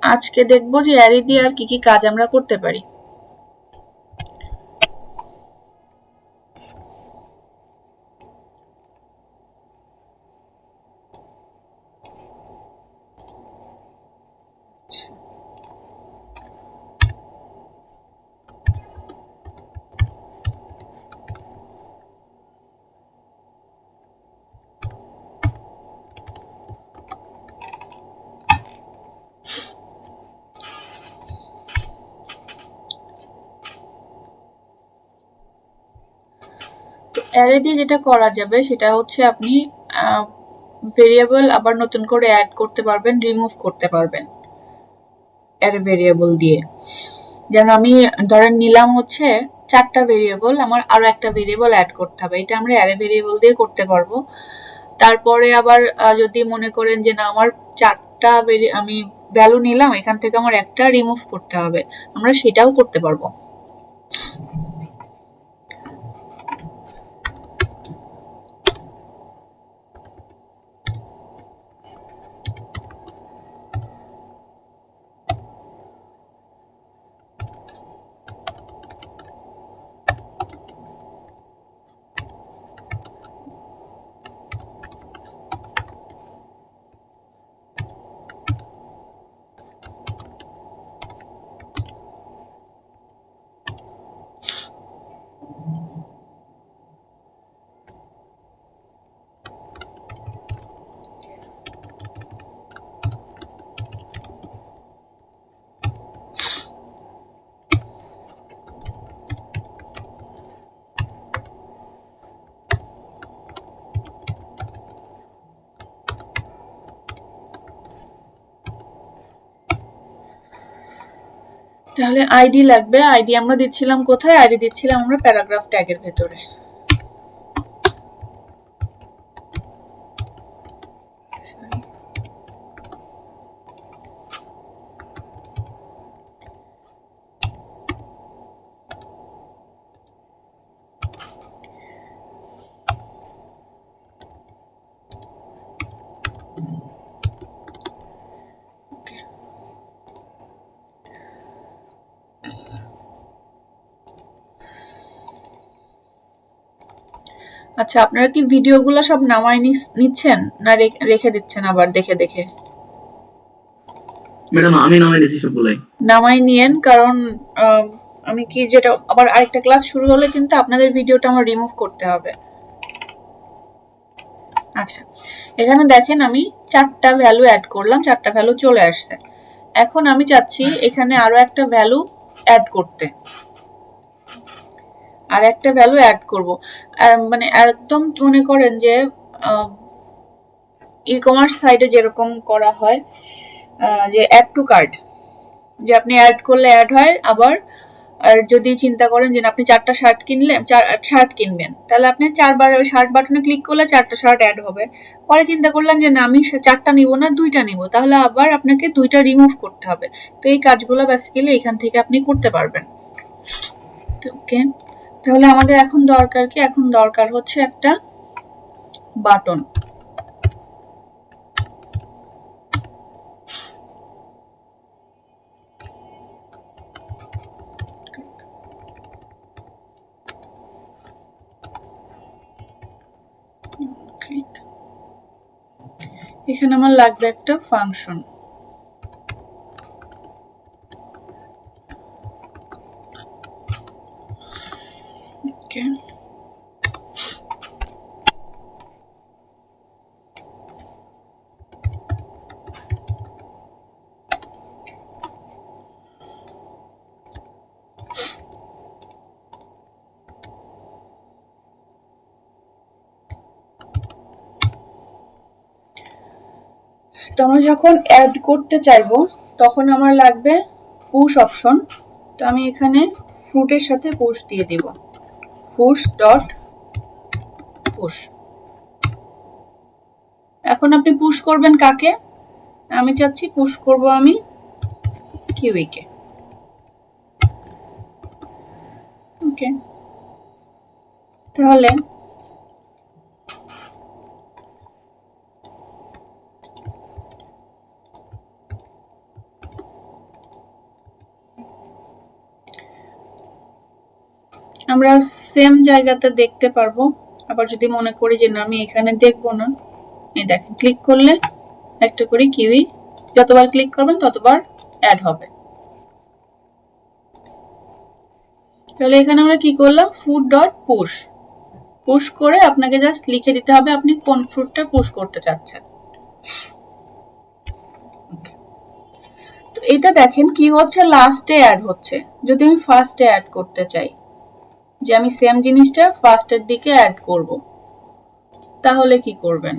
আজকে দেখবো যে অ্যারে দিয়ে আর কি কি কাজ আমরা করতে পারি। অ্যারে দিয়ে যেটা করা যাবে সেটা হচ্ছে আপনি ভেরিয়েবল আবার নতুন করে অ্যাড করতে পারবেন, রিমুভ করতে পারবেন অ্যারে ভেরিয়েবল দিয়ে। যেমন আমি ধরেন নিলাম হচ্ছে 4টা ভেরিয়েবল, আমার আরো একটা ভেরিয়েবল অ্যাড করতে হবে, এটা আমরা অ্যারে ভেরিয়েবল দিয়ে করতে পারবো। তারপরে আবার যদি মনে করেন যে না আমার 4টা আমি ভ্যালু নিলাম, এখান থেকে আমার একটা রিমুভ করতে হবে, আমরা সেটাও করতে পারবো। তাহলে আইডি লাগবে, আইডি আমরা দিচ্ছিলাম কোথায়? আইডি দিচ্ছিলাম আমরা প্যারাগ্রাফ ট্যাগের ভেতরে। আচ্ছা, আপনারা কি ভিডিওগুলো সব নামায় নিচ্ছেন না রেখে দিচ্ছেন আবার দেখে দেখে? ম্যাডাম আমি নামাই দিয়েছি সবগুলাই। নামাই নিয়েন, কারণ আমি কি যেটা আবার আরেকটা ক্লাস শুরু হলে কিন্তু আপনাদের ভিডিওটা আমার রিমুভ করতে হবে। আচ্ছা, এখানে দেখেন আমি 4টা ভ্যালু অ্যাড করলাম, 4টা ভ্যালু চলে আসছে। এখন আমি চাচ্ছি এখানে আরো একটা ভ্যালু অ্যাড করতে, আর একটা ভ্যালু অ্যাড করব। মানে একদম মনে করেন যে ই কমার্স সাইটে যেরকম করা হয় যে অ্যাড টু কার্ট, যে আপনি অ্যাড করলে অ্যাড হয়। আবার আর যদি চিন্তা করেন যে আপনি 4টা শার্ট কিনলেন, শার্ট কিনবেন, তাহলে আপনি 4বার ওই শার্ট বাটনে ক্লিক করলে 4টা শার্ট অ্যাড হবে। পরে চিন্তা করলেন যে না আমি 4টা নিব না, 2টা নিব, তাহলে আবার আপনাকে 2টা রিমুভ করতে হবে। তো এই কাজগুলো বেসিক্যালি এখান থেকে আপনি করতে পারবেন। ওকে, তাহলে আমাদের এখন দরকার কি? এখন দরকার হচ্ছে একটা বাটন। এখানে আমার লাগবে একটা ফাংশন। ওকে, তো আমরা যখন অ্যাড করতে চাইবো তখন আমার লাগবে পুশ অপশন। তো আমি এখানে ফ্রুটের সাথে পুশ দিয়ে দিব, পুশ ডট পুশ। এখন আপনি পুশ করবেন কাকে? আমি চাচ্ছি পুশ করব আমি কিউইকে। ওকে, তাহলে আমরা সেম জায়গাতে দেখতে পারবো। আবার যদি মনে করি যে না আমি এখানে দেখবো না, এই দেখেন ক্লিক করলে একটা করে কিউই, যতবার ক্লিক করবেন ততবার অ্যাড হবে। তাহলে এখানে আমরা কি করলাম, ফুড ডট পুশ, পুশ করে আপনাকে জাস্ট লিখে দিতে হবে আপনি কোন ফ্রুটটা পুশ করতে চাচ্ছেন। তো এটা দেখেন কি হচ্ছে, লাস্টে অ্যাড হচ্ছে। যদি আমি ফার্স্টে অ্যাড করতে চাই, যে আমি সেম জিনিসটা ফার্স্টের দিকে অ্যাড করব, তাহলে কি করবেন?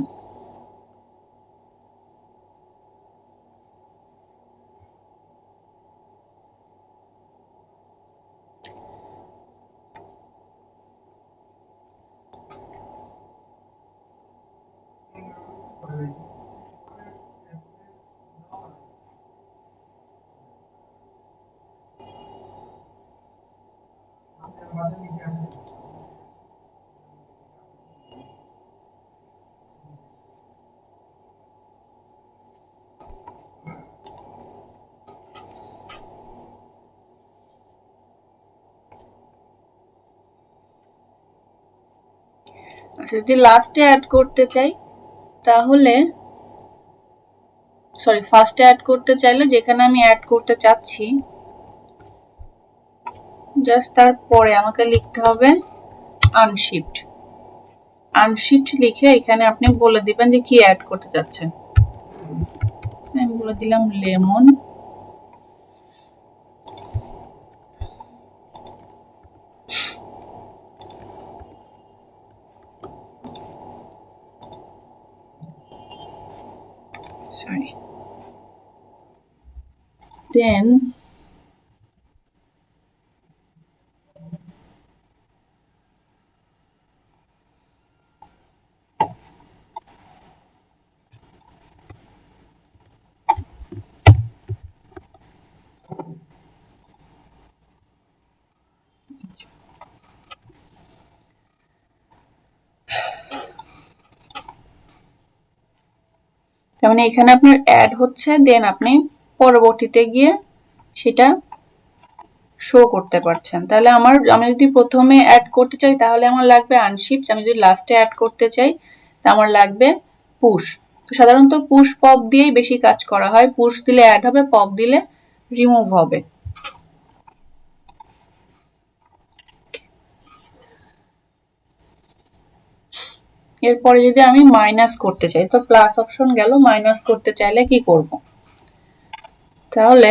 আচ্ছা, যদি লাস্টে অ্যাড করতে চাই তাহলে, সরি ফার্স্টে অ্যাড করতে চাইলে যেখানে আমি অ্যাড করতে চাচ্ছি জাস্ট তারপরে আমাকে লিখতে হবে আনশিফট। আনশিফট লিখে এখানে আপনি বলে দিবেন যে কি অ্যাড করতে চাচ্ছেন। আমি বলে দিলাম লেমন। সরি, দেন তার মানে এখানে আপনার অ্যাড হচ্ছে, দেন আপনি পরবর্তীতে গিয়ে সেটা শো করতে পারছেন। তাহলে আমি যদি প্রথমে অ্যাড করতে চাই তাহলে আমার লাগবে আনশিফট, আমি যদি লাস্টে অ্যাড করতে চাই তা আমার লাগবে পুশ। তো সাধারণত পুশ পপ দিয়েই বেশি কাজ করা হয়, পুশ দিলে অ্যাড হবে, পপ দিলে রিমুভ হবে। এরপরে যদি আমি মাইনাস করতে চাই, তো প্লাস অপশন গেল, মাইনাস করতে চাইলে কি করব? তাহলে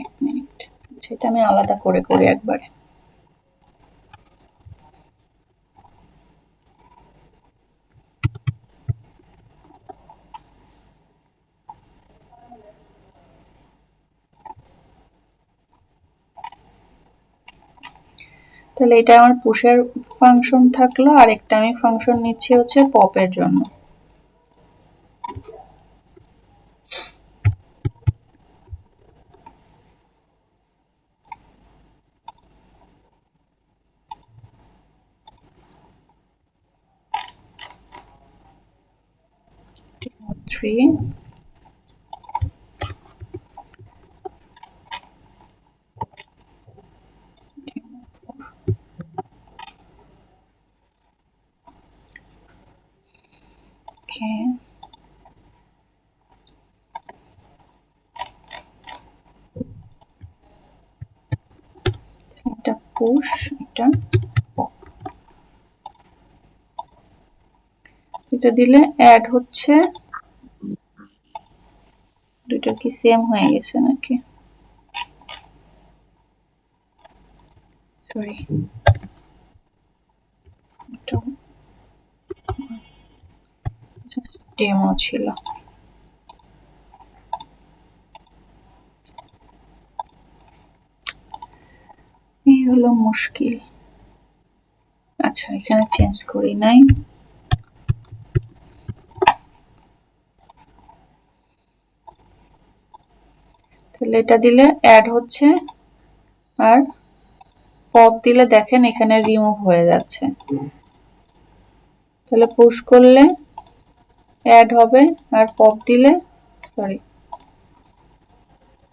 এক মিনিট, সেটা আমি আলাদা করে করি একবারে। তাহলে এটা আমার পুশের ফাংশন থাকলো, আর একটা আমি ফাংশন নিচ্ছি হচ্ছে পপের জন্য। থ্রি, ওকে, এটা পুশ, এটা পপ। এটা দিলে অ্যাড হচ্ছে, দুটো কি সেম হয়ে গেছে নাকি? সরি, ডেমো ছিল। এই হলো মুশকিল। আচ্ছা, এখানে চেঞ্জ করি নাই। তাহলে এটা দিলে অ্যাড হচ্ছে, আর পপ দিলে দেখেন এখানে রিমুভ হয়ে যাচ্ছে। তাহলে পুশ করলে অ্যাড হবে, আর পপ দিলে সরি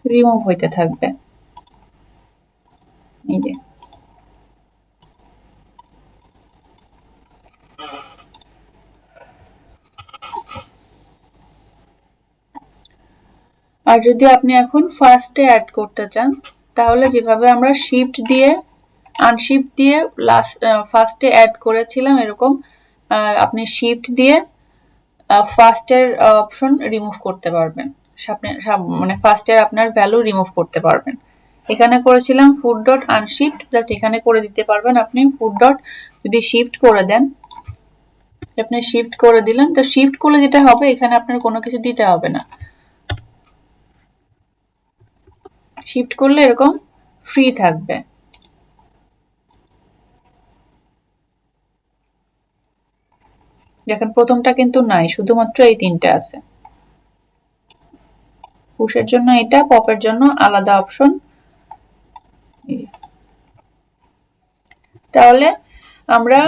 রিমুভ হইতে থাকবে। এই যে আর যদি আপনি এখন ফার্স্টে অ্যাড করতে চান, তাহলে যেভাবে আমরা শিফট দিয়ে আনশিফট দিয়ে লাস্ট ফার্স্টে অ্যাড করেছিলাম এরকম, আপনি শিফট দিয়ে ফার্স্টের অপশন রিমুভ করতে পারবেন। মানে ফার্স্টের আপনার ভ্যালু রিমুভ করতে পারবেন। এখানে করেছিলাম ফুড ডট আনশিফট, জাস্ট এখানে করে দিতে পারবেন আপনি ফুড ডট। যদি শিফট করে দেন, আপনি শিফট করে দিলেন, তো শিফট করলে যেটা হবে এখানে আপনার কোনো কিছু দিতে হবে না। শিফট করলে এরকম ফ্রি থাকবে। দেখেন প্রথমটা কিন্তু নাই, শুধুমাত্র এই তিনটে আছে। পুশের জন্য এটা, পপের জন্য আলাদা অপশন। তাহলে আমরা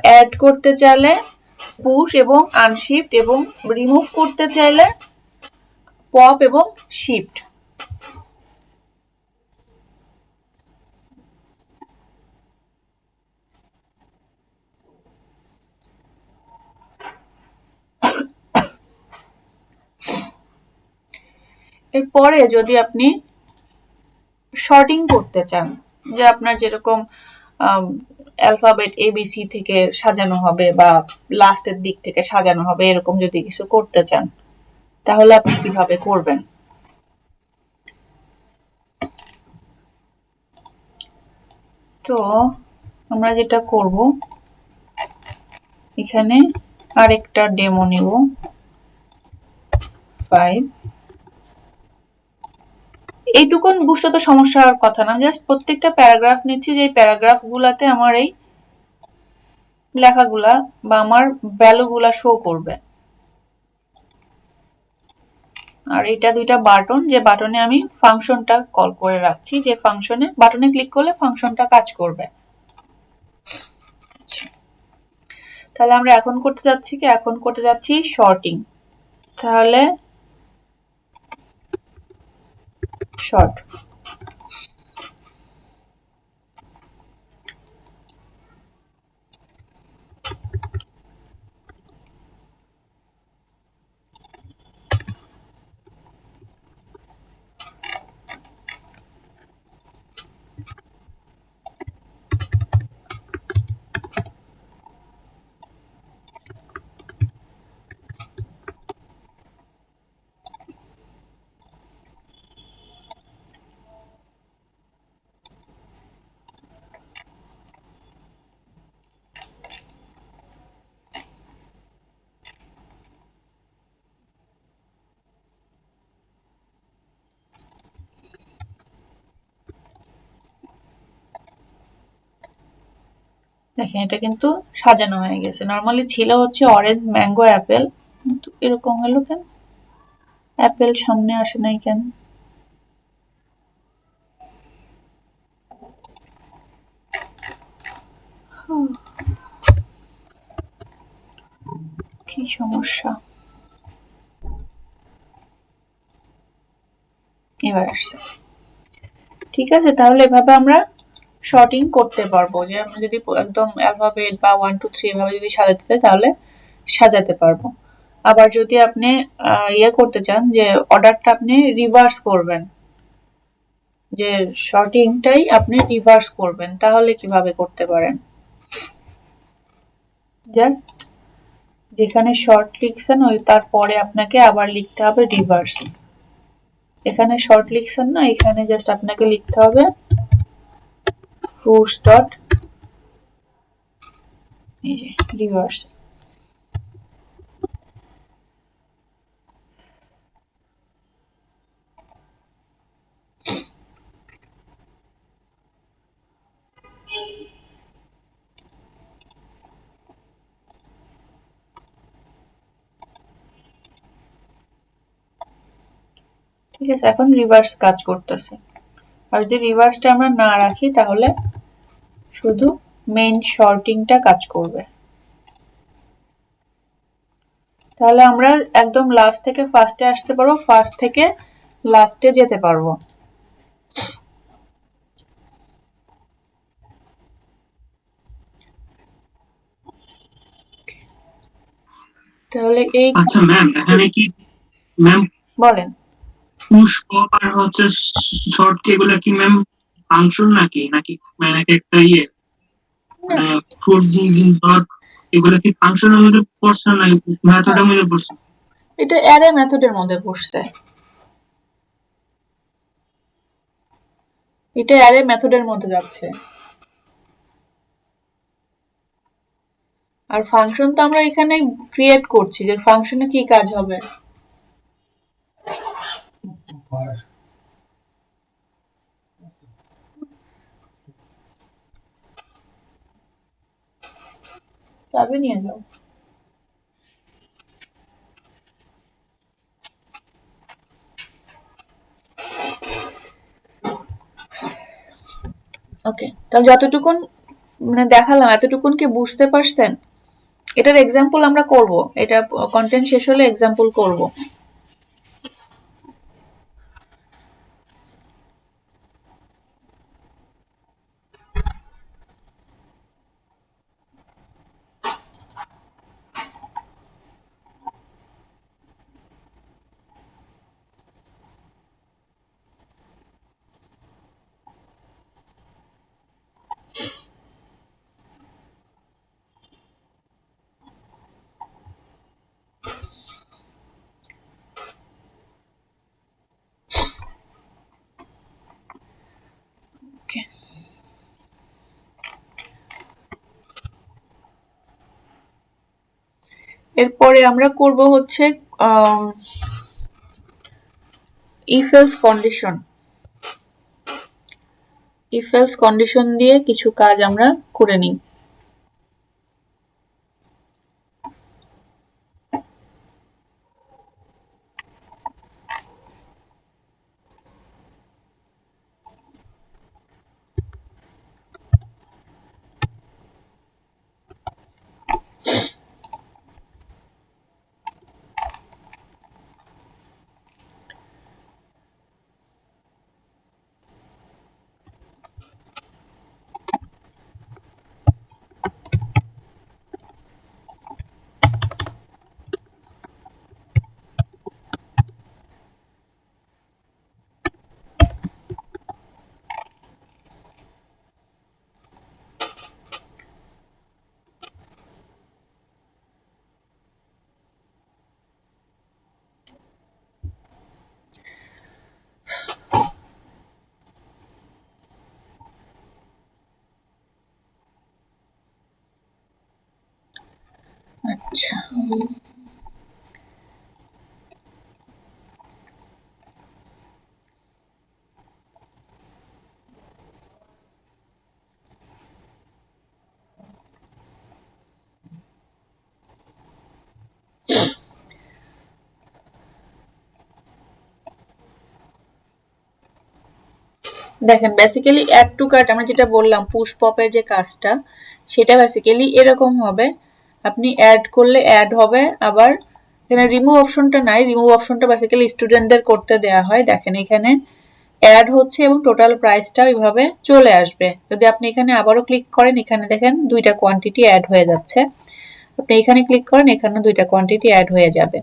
অ্যাড করতে চাইলে পুশ এবং আনশিফট, এবং রিমুভ করতে চাইলে পপ এবং শিফট। এরপরে যদি আপনি শর্টিং করতে চান, যে আপনার যেরকম অ্যালফাবেট এবিসি থেকে সাজানো হবে বা লাস্টের দিক থেকে সাজানো হবে, এরকম যদি কিছু করতে চান, তাহলে আপনি কিভাবে করবেন? তো আমরা যেটা করব, এখানে আরেকটা ডেমো নিব 5। এইটুকুন বুঝতে তো সমস্যা হওয়ার কথা না, জাস্ট প্রত্যেকটা প্যারাগ্রাফ নিচ্ছি, যে প্যারাগ্রাফ গুলাতে আমার এই লেখাগুলা বা আমার ভ্যালুগুলা শো করবে। আর এটা দুইটা বাটন, যে বাটনে আমি ফাংশনটা কল করে রাখছি, যে ফাংশনে বাটনে ক্লিক করলে ফাংশনটা কাজ করবে। তাহলে আমরা এখন করতে যাচ্ছি কি, এখন করতে যাচ্ছি শর্টিং। তাহলে শর্ট, দেখেন এটা কিন্তু সাজানো হয়ে গেছে। নর্মালি ছিল হচ্ছে অরেঞ্জ, ম্যাঙ্গো, অ্যাপেল, কিন্তু এরকম হলো কেন? অ্যাপেল সামনে আসে নাই কেন? কি সমস্যা? এবার আসছে। ঠিক আছে, তাহলে এভাবে আমরা শর্টিং করতে পারবো, যে আমরা যদি একদম অ্যালফাবেট বা 1 2 3 এভাবে যদি সাজাতে চাই তাহলে সাজাতে পারবো। আবার যদি আপনি ইয়ে করতে চান, যে অর্ডারটা আপনি রিভার্স করবেন, যে শর্টিংটাই আপনি রিভার্স করবেন, তাহলে কিভাবে করতে পারেন? জাস্ট যেখানে শর্ট লিখছেন ওই তারপরে আপনাকে আবার লিখতে হবে রিভার্স। এখানে শর্ট লিখছেন না, এখানে জাস্ট আপনাকে লিখতে হবে fruits dot এই যে রিভার্স। ঠিক আছে, এখন রিভার্স কাজ করতেছে। আর যদি রিভার্সটা আমরা না রাখি তাহলে শুধু মেইন শর্টিংটা কাজ করবে। তাহলে আমরা একদম লাস্ট থেকে ফার্স্টে আসতে পারবো, ফার্স্ট থেকে লাস্টে যেতে পারবো। তাহলে এই আচ্ছা ম্যাম, এখানে কি ম্যাম বলেন পুশ পপ আর হচ্ছে শর্ট কি এগুলা কি ম্যাম ফাংশন নাকি নাকি মানে একটা মানে ফ্রুট ডট এগুলা কি ফাংশনের মধ্যে পড়ছে না মেথডের মধ্যে পড়ছে? এটা অ্যারে মেথডের মধ্যে পড়ছে, এটা অ্যারে মেথডের মধ্যে যাচ্ছে। আর ফাংশন তো আমরা এখানে ক্রিয়েট করছি, যে ফাংশনে কি কাজ হবে। চাবি নিয়ে যাও। ওকে, তাহলে যতটুকুন মানে দেখালাম এতটুকুন কি বুঝতে পারছেন? এটার এক্সাম্পল আমরা করব, এটা কন্টেন্ট শেষ হলে এক্সাম্পল করব। ওকে, এরপরে আমরা করব হচ্ছে if else condition. If else condition দিয়ে কিছু কাজ আমরা করে নিই। আচ্ছা, দেখেন বেসিক্যালি অ্যাড টু কার্ট আমরা যেটা বললাম পুশ পপের যে কাজটা, সেটা বেসিক্যালি এরকম হবে। আপনি অ্যাড করলে অ্যাড হবে, আবার এখানে রিমুভ অপশনটা নাই, রিমুভ অপশনটা বেসিক্যালি স্টুডেন্টদের করতে দেয়া হয়। দেখেন এখানে অ্যাড হচ্ছে এবং টোটাল প্রাইসটা ওইভাবে চলে আসবে। যদি আপনি এখানে আবারও ক্লিক করেন, এখানে দেখেন দুইটা কোয়ান্টিটি অ্যাড হয়ে যাচ্ছে। আপনি এখানে ক্লিক করেন, এখানে দুইটা কোয়ান্টিটি অ্যাড হয়ে যাবে।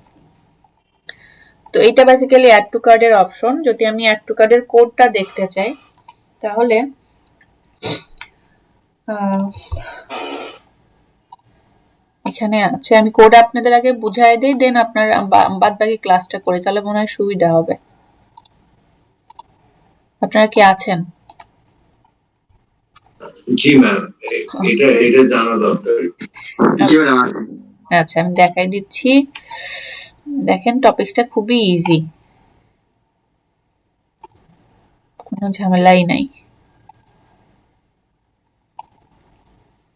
তো এটা বেসিক্যালি অ্যাড টু কার্ডের অপশন। যদি আমি অ্যাড টু কার্ডের কোডটা দেখতে চাই তাহলে এখানে আছে, আমি কোড আপনাদের আগে বুঝাই দিই, দেন আপনারা বাদ বাকি ক্লাসটা করি, তাহলে মনে হয় সুবিধা হবে। আপনারা কি আছেন? জি ম্যাম, এটা জানা দরকার। জি ম্যাম। আচ্ছা, আমি দেখাই দিচ্ছি। দেখেন টপিকসটা খুবই ইজি, কোনো ঝামেলাই নাই।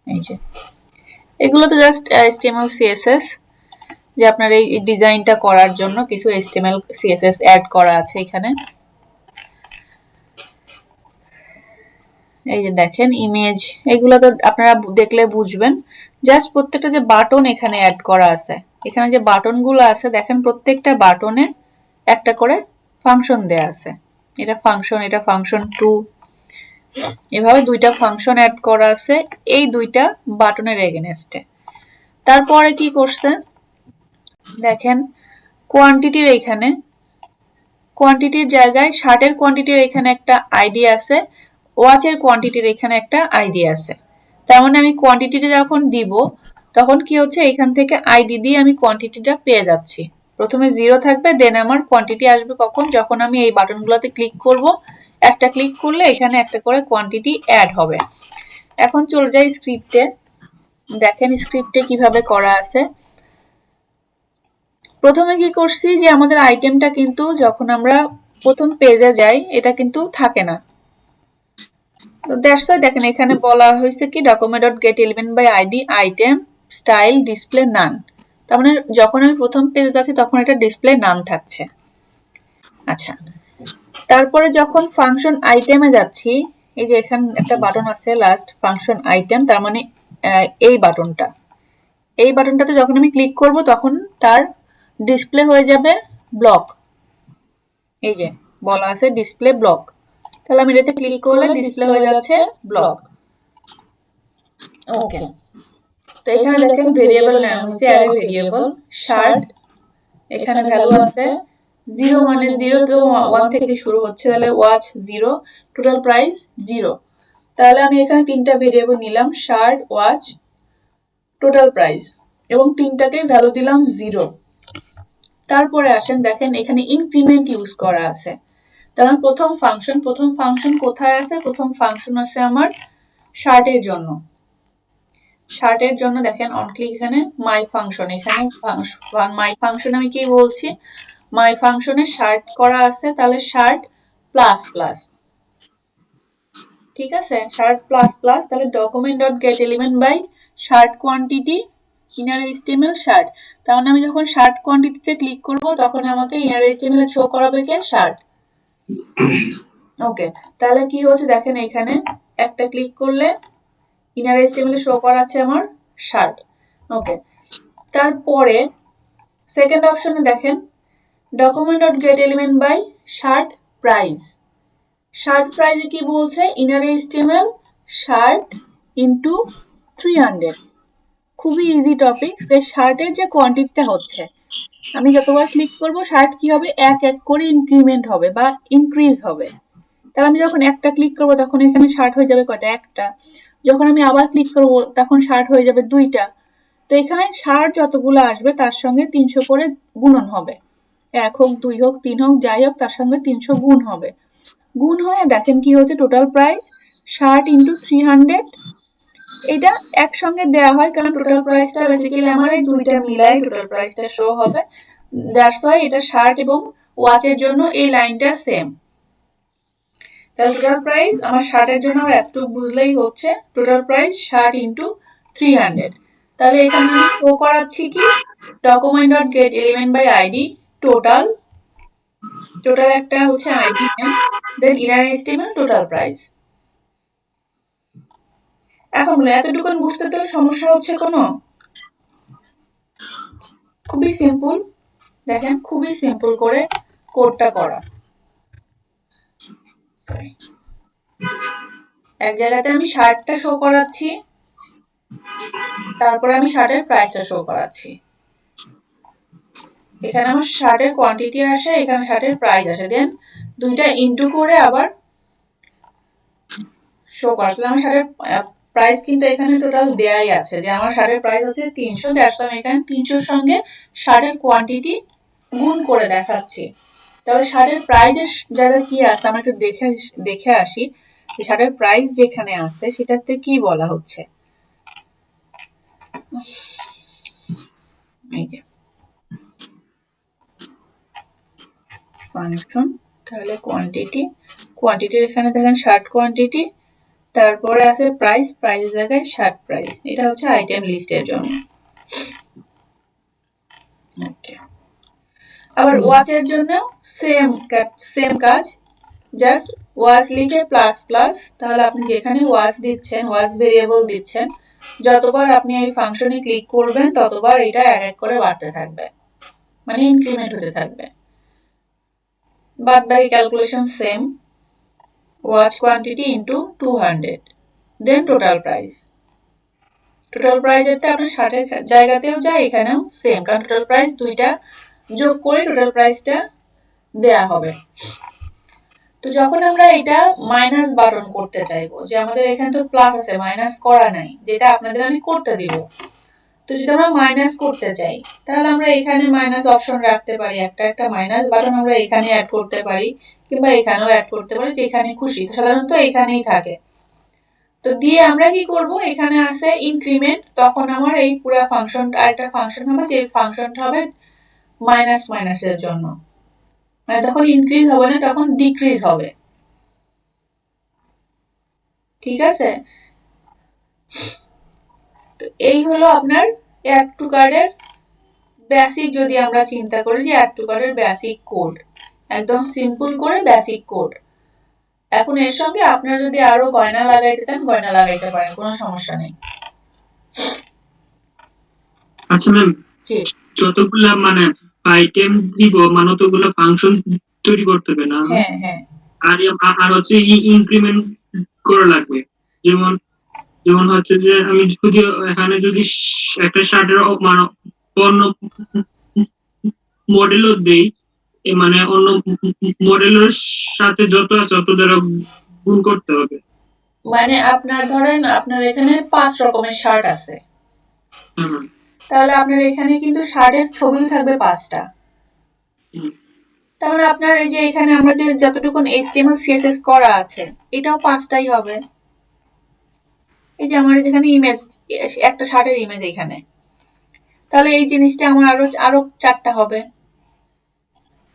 এই যে এগুলো তো জাস্ট HTML CSS, যে আপনার এই ডিজাইনটা করার জন্য কিছু HTML CSS অ্যাড করা আছে এখানে। এই যে দেখেন ইমেজ, এগুলো তো আপনারা দেখলে বুঝবেন। জাস্ট প্রত্যেকটা যে বাটন এখানে অ্যাড করা আছে, এখানে যে বাটনগুলো আছে দেখেন প্রত্যেকটা বাটনে একটা করে ফাংশন দেয়া আছে। এটা ফাংশন, এটা ফাংশন 2, এভাবে দুইটা ফাংশন অ্যাড করা আছে এই দুইটা বাটনের এগেনস্টে। তারপরে কি করছে দেখেন, কোয়ান্টিটির এখানে, কোয়ান্টিটির জায়গায় শার্টের কোয়ান্টিটির এখানে একটা আইডি আছে, ওয়াচের কোয়ান্টিটির এখানে একটা আইডি আছে। তার মানে আমি কোয়ান্টিটিটা যখন দিব তখন কি হচ্ছে, এখান থেকে আইডি দিয়ে আমি কোয়ান্টিটিটা পেয়ে যাচ্ছি। প্রথমে 0 থাকবে, দেন আমার কোয়ান্টিটি আসবে কখন, যখন আমি এই বাটনগুলোতে ক্লিক করব। একটা ক্লিক করলে এখানে একটা করে কোয়ান্টিটি অ্যাড হবে। এখন চলে যাই স্ক্রিপ্টে। দেখেন স্ক্রিপ্টে কিভাবে করা আছে। প্রথমে কি করছি যে আমাদের আইটেমটা কিন্তু যখন আমরা প্রথম পেজে যাই এটা কিন্তু থাকে না। তো দ্যাটস ওয়াই দেখেন এখানে বলা হয়েছে কি document.getElementById আইটেম স্টাইল ডিসপ্লে নান। তার মানে যখন আমি প্রথম পেজে যাচ্ছি তখন এটা ডিসপ্লে নান থাকছে। আচ্ছা, তারপরে যখন ফাংশন আইটেমে যাচ্ছি, এই যে এখানে একটা বাটন আছে লাস্ট ফাংশন আইটেম, তার মানে এই বাটনটা, এই বাটনটাতে যখন আমি ক্লিক করব তখন তার ডিসপ্লে হয়ে যাবে ব্লক। এই যে বলা আছে ডিসপ্লে ব্লক, তাহলে আমি এটাতে ক্লিক করলে ডিসপ্লে হয়ে যাচ্ছে ব্লক। ওকে, তো এখানে দেখেন ভেরিয়েবল নাম হচ্ছে অ্যারে ভেরিয়েবল শার্ট, এখানে ভ্যালু আছে 0 মানে 0, তো 1 থেকে শুরু হচ্ছে, তাহলে ওয়াচ 0, টোটাল প্রাইস 0। তাহলে আমি এখানে তিনটা ভেরিয়েবল নিলাম, শার্ট, ওয়াচ, টোটাল প্রাইস, এবং তিনটাকে ভ্যালু দিলাম 0। তারপরে আসেন দেখেন এখানে ইনক্রিমেন্ট ইউজ করা আছে। তার প্রথম ফাংশন কোথায় আছে? প্রথম ফাংশন আছে আমার শার্টের জন্য। শার্টের জন্য দেখেন অন ক্লিক, এখানে মাই ফাংশন, এখানে মাই ফাংশন আমি কি বলছি, মাই ফাংশনে শার্ট করা আছে, তাহলে শার্ট প্লাস প্লাস, ঠিক আছে, শার্ট প্লাস প্লাস। তাহলে document.getElementBy shirt quantity inner HTML shirt. তাহলে আমি যখন শার্ট কোয়ান্টিটিতে ক্লিক করব তখন আমাকে ইনার HTML শো করাবে কে? শার্ট। ওকে, তাহলে কি হচ্ছে দেখেন এখানে একটা ক্লিক করলে ইনার HTML শো করাচ্ছে আমার শার্ট। ওকে, তারপরে সেকেন্ড অপশনে দেখেন document.getElementBy শার্ট প্রাইস। শার্ট প্রাইসে কি বলছে? Inner HTML shirt into 300। খুবই ইজি টপিক, যে শার্টের যে কোয়ান্টিটিটা হচ্ছে, আমি যতবার ক্লিক করব শার্ট কি হবে, এক এক করে ইনক্রিমেন্ট হবে বা ইনক্রিজ হবে। তাহলে আমি যখন একটা ক্লিক করব তখন এখানে শার্ট হয়ে যাবে কয়টা? একটা। যখন আমি আবার ক্লিক করব তখন শার্ট হয়ে যাবে 2টা। তো এখানে শার্ট যতগুলো আসবে তার সঙ্গে 300 করে গুণন হবে, 1 হোক 2 হোক 3 হোক যাই হোক, তার সঙ্গে 300 গুণ হবে। গুণ হয়ে দেখেন কি হচ্ছে, টোটাল প্রাইস শার্ট ইন্টু 300। এটা একসঙ্গে দেওয়া হয় কারণ টোটাল প্রাইসটা বেসিক্যালি আমার এই দুইটা মিলাই টোটাল প্রাইসটা শো হবে। দ্যাটস ওয়াই এটা শার্ট এবং ওয়াচের জন্য এই লাইনটা সেম। তাহলে টোটাল প্রাইস আমার শার্টের জন্য আমার এতটুকু বুঝলেই হচ্ছে, টোটাল প্রাইস শার্ট ইন্টু 300। তাহলে এখানে আমি শো করাচ্ছি কি, document.getElementById টোটাল, টোটাল একটা হচ্ছে আইডি নেম, দেন ইনার HTML টোটাল প্রাইস। এখন বলে এতটুকু বুঝতে তো সমস্যা হচ্ছে কোনো? খুবই সিম্পল, দেখেন খুবই সিম্পল করে কোডটা করা। এক জায়গাতে আমি শার্টটা শো করাচ্ছি, তারপরে আমি শার্টের প্রাইসটা শো করাচ্ছি। এখানে আমার শার্টের কোয়ান্টিটি আসে, এখানে শার্টের প্রাইস আসে, দেন দুইটা ইনটু করে আবার শো করা। তাহলে আমার শার্টের প্রাইস কিন্তু এখানে টোটাল দেয়াই আছে, যে আমার শার্টের প্রাইস হচ্ছে 300, দ্যাটস আমি এখানে 300 সঙ্গে শার্টের কোয়ান্টিটি গুণ করে দেখাচ্ছি। তাহলে শার্টের প্রাইজের জায়গা কি আছে আমরা একটু দেখে আসি যে শার্টের প্রাইস যেখানে আছে সেটাতে কি বলা হচ্ছে। এই যে ফাংশন, তাহলে কোয়ান্টিটির এখানে দেখেন শার্ট কোয়ান্টিটি, তারপরে আছে প্রাইস, প্রাইসের জায়গায় শার্ট প্রাইস, এটা হচ্ছে আইটেম লিস্টের জন্য। ওকে, আবার ওয়াচের জন্য সেম কাজ, জাস্ট ওয়াচ লিখে প্লাস প্লাস, তাহলে আপনি যেখানে ওয়াচ দিচ্ছেন, ওয়াচ ভেরিয়েবল দিচ্ছেন, যতবার আপনি এই ফাংশনে ক্লিক করবেন ততবার এটা এক করে বাড়তে থাকবে, মানে ইনক্রিমেন্ট হতে থাকবে। বাদ বাকি calculation same, watch quantity into 200, দেন টোটাল প্রাইস। টোটাল প্রাইসেরটা আপনার শার্টের জায়গাতেও যায়, এখানেও সেম, কারণ টোটাল প্রাইস দুইটা যোগ করে টোটাল প্রাইসটা দেয়া হবে। তো যখন আমরা এটা মাইনাস বাটন করতে চাইবো, যে আমাদের এখানে তো প্লাস আছে, মাইনাস করা নাই, যেটা আপনাদের আমি করতে দিব। তো যদি আমরা মাইনাস করতে চাই তাহলে আমরা এখানে মাইনাস অপশন রাখতে পারি, একটা মাইনাস বাটন আমরা এখানে অ্যাড করতে পারি, কিংবা এখানেও অ্যাড করতে পারি, যেখানে খুশি, সাধারণত এখানেই থাকে। তো দিয়ে আমরা কি করব, এখানে আছে ইনক্রিমেন্ট, তখন আমার এই পুরো ফাংশনটা আরেকটা ফাংশন হবে, যে ফাংশনটা হবে মাইনাস মাইনাসের জন্য, মানে তখন ইনক্রিজ হবে না, তখন ডিক্রিজ হবে। ঠিক আছে, তো এই হলো আপনার অ্যাড টু কার্ডের বেসিক, যদি আমরা চিন্তা করি যে অ্যাড টু কার্ডের বেসিক কোড, একদম সিম্পল করে বেসিক কোড। এখন এর সঙ্গে আপনারা যদি আরো গয়না লাগাইতে চান গয়না লাগাইতে পারেন, কোনো সমস্যা নেই। আচ্ছা ম্যাম, যতগুলা মানে আইটেম দিব, মানে ততগুলা ফাংশন তৈরি করতে হবে না? হ্যাঁ হ্যাঁ, আর হচ্ছে ইনক্রিমেন্ট করা লাগবে। যেমন হচ্ছে যে আমি যদি এখানে যদি একটা শার্টের মানে অন্য মডেলও দেই, মানে অন্য মডেলের সাথে যত আছে তত দ্বারা গুণ করতে হবে। মানে আপনার ধরেন আপনার এখানে 5 রকমের শার্ট আছে, তাহলে আপনার এখানে কিন্তু শার্টের ছবি থাকবে 5টা। তাহলে আপনার এই যে এখানে আমাদের যতটুকু HTML CSS করা আছে এটাও 5টাই হবে। এই যে আমার এখানে ইমেজ, একটা শার্টের ইমেজ এখানে, তাহলে এই জিনিসটা আমার আরো 4টা হবে।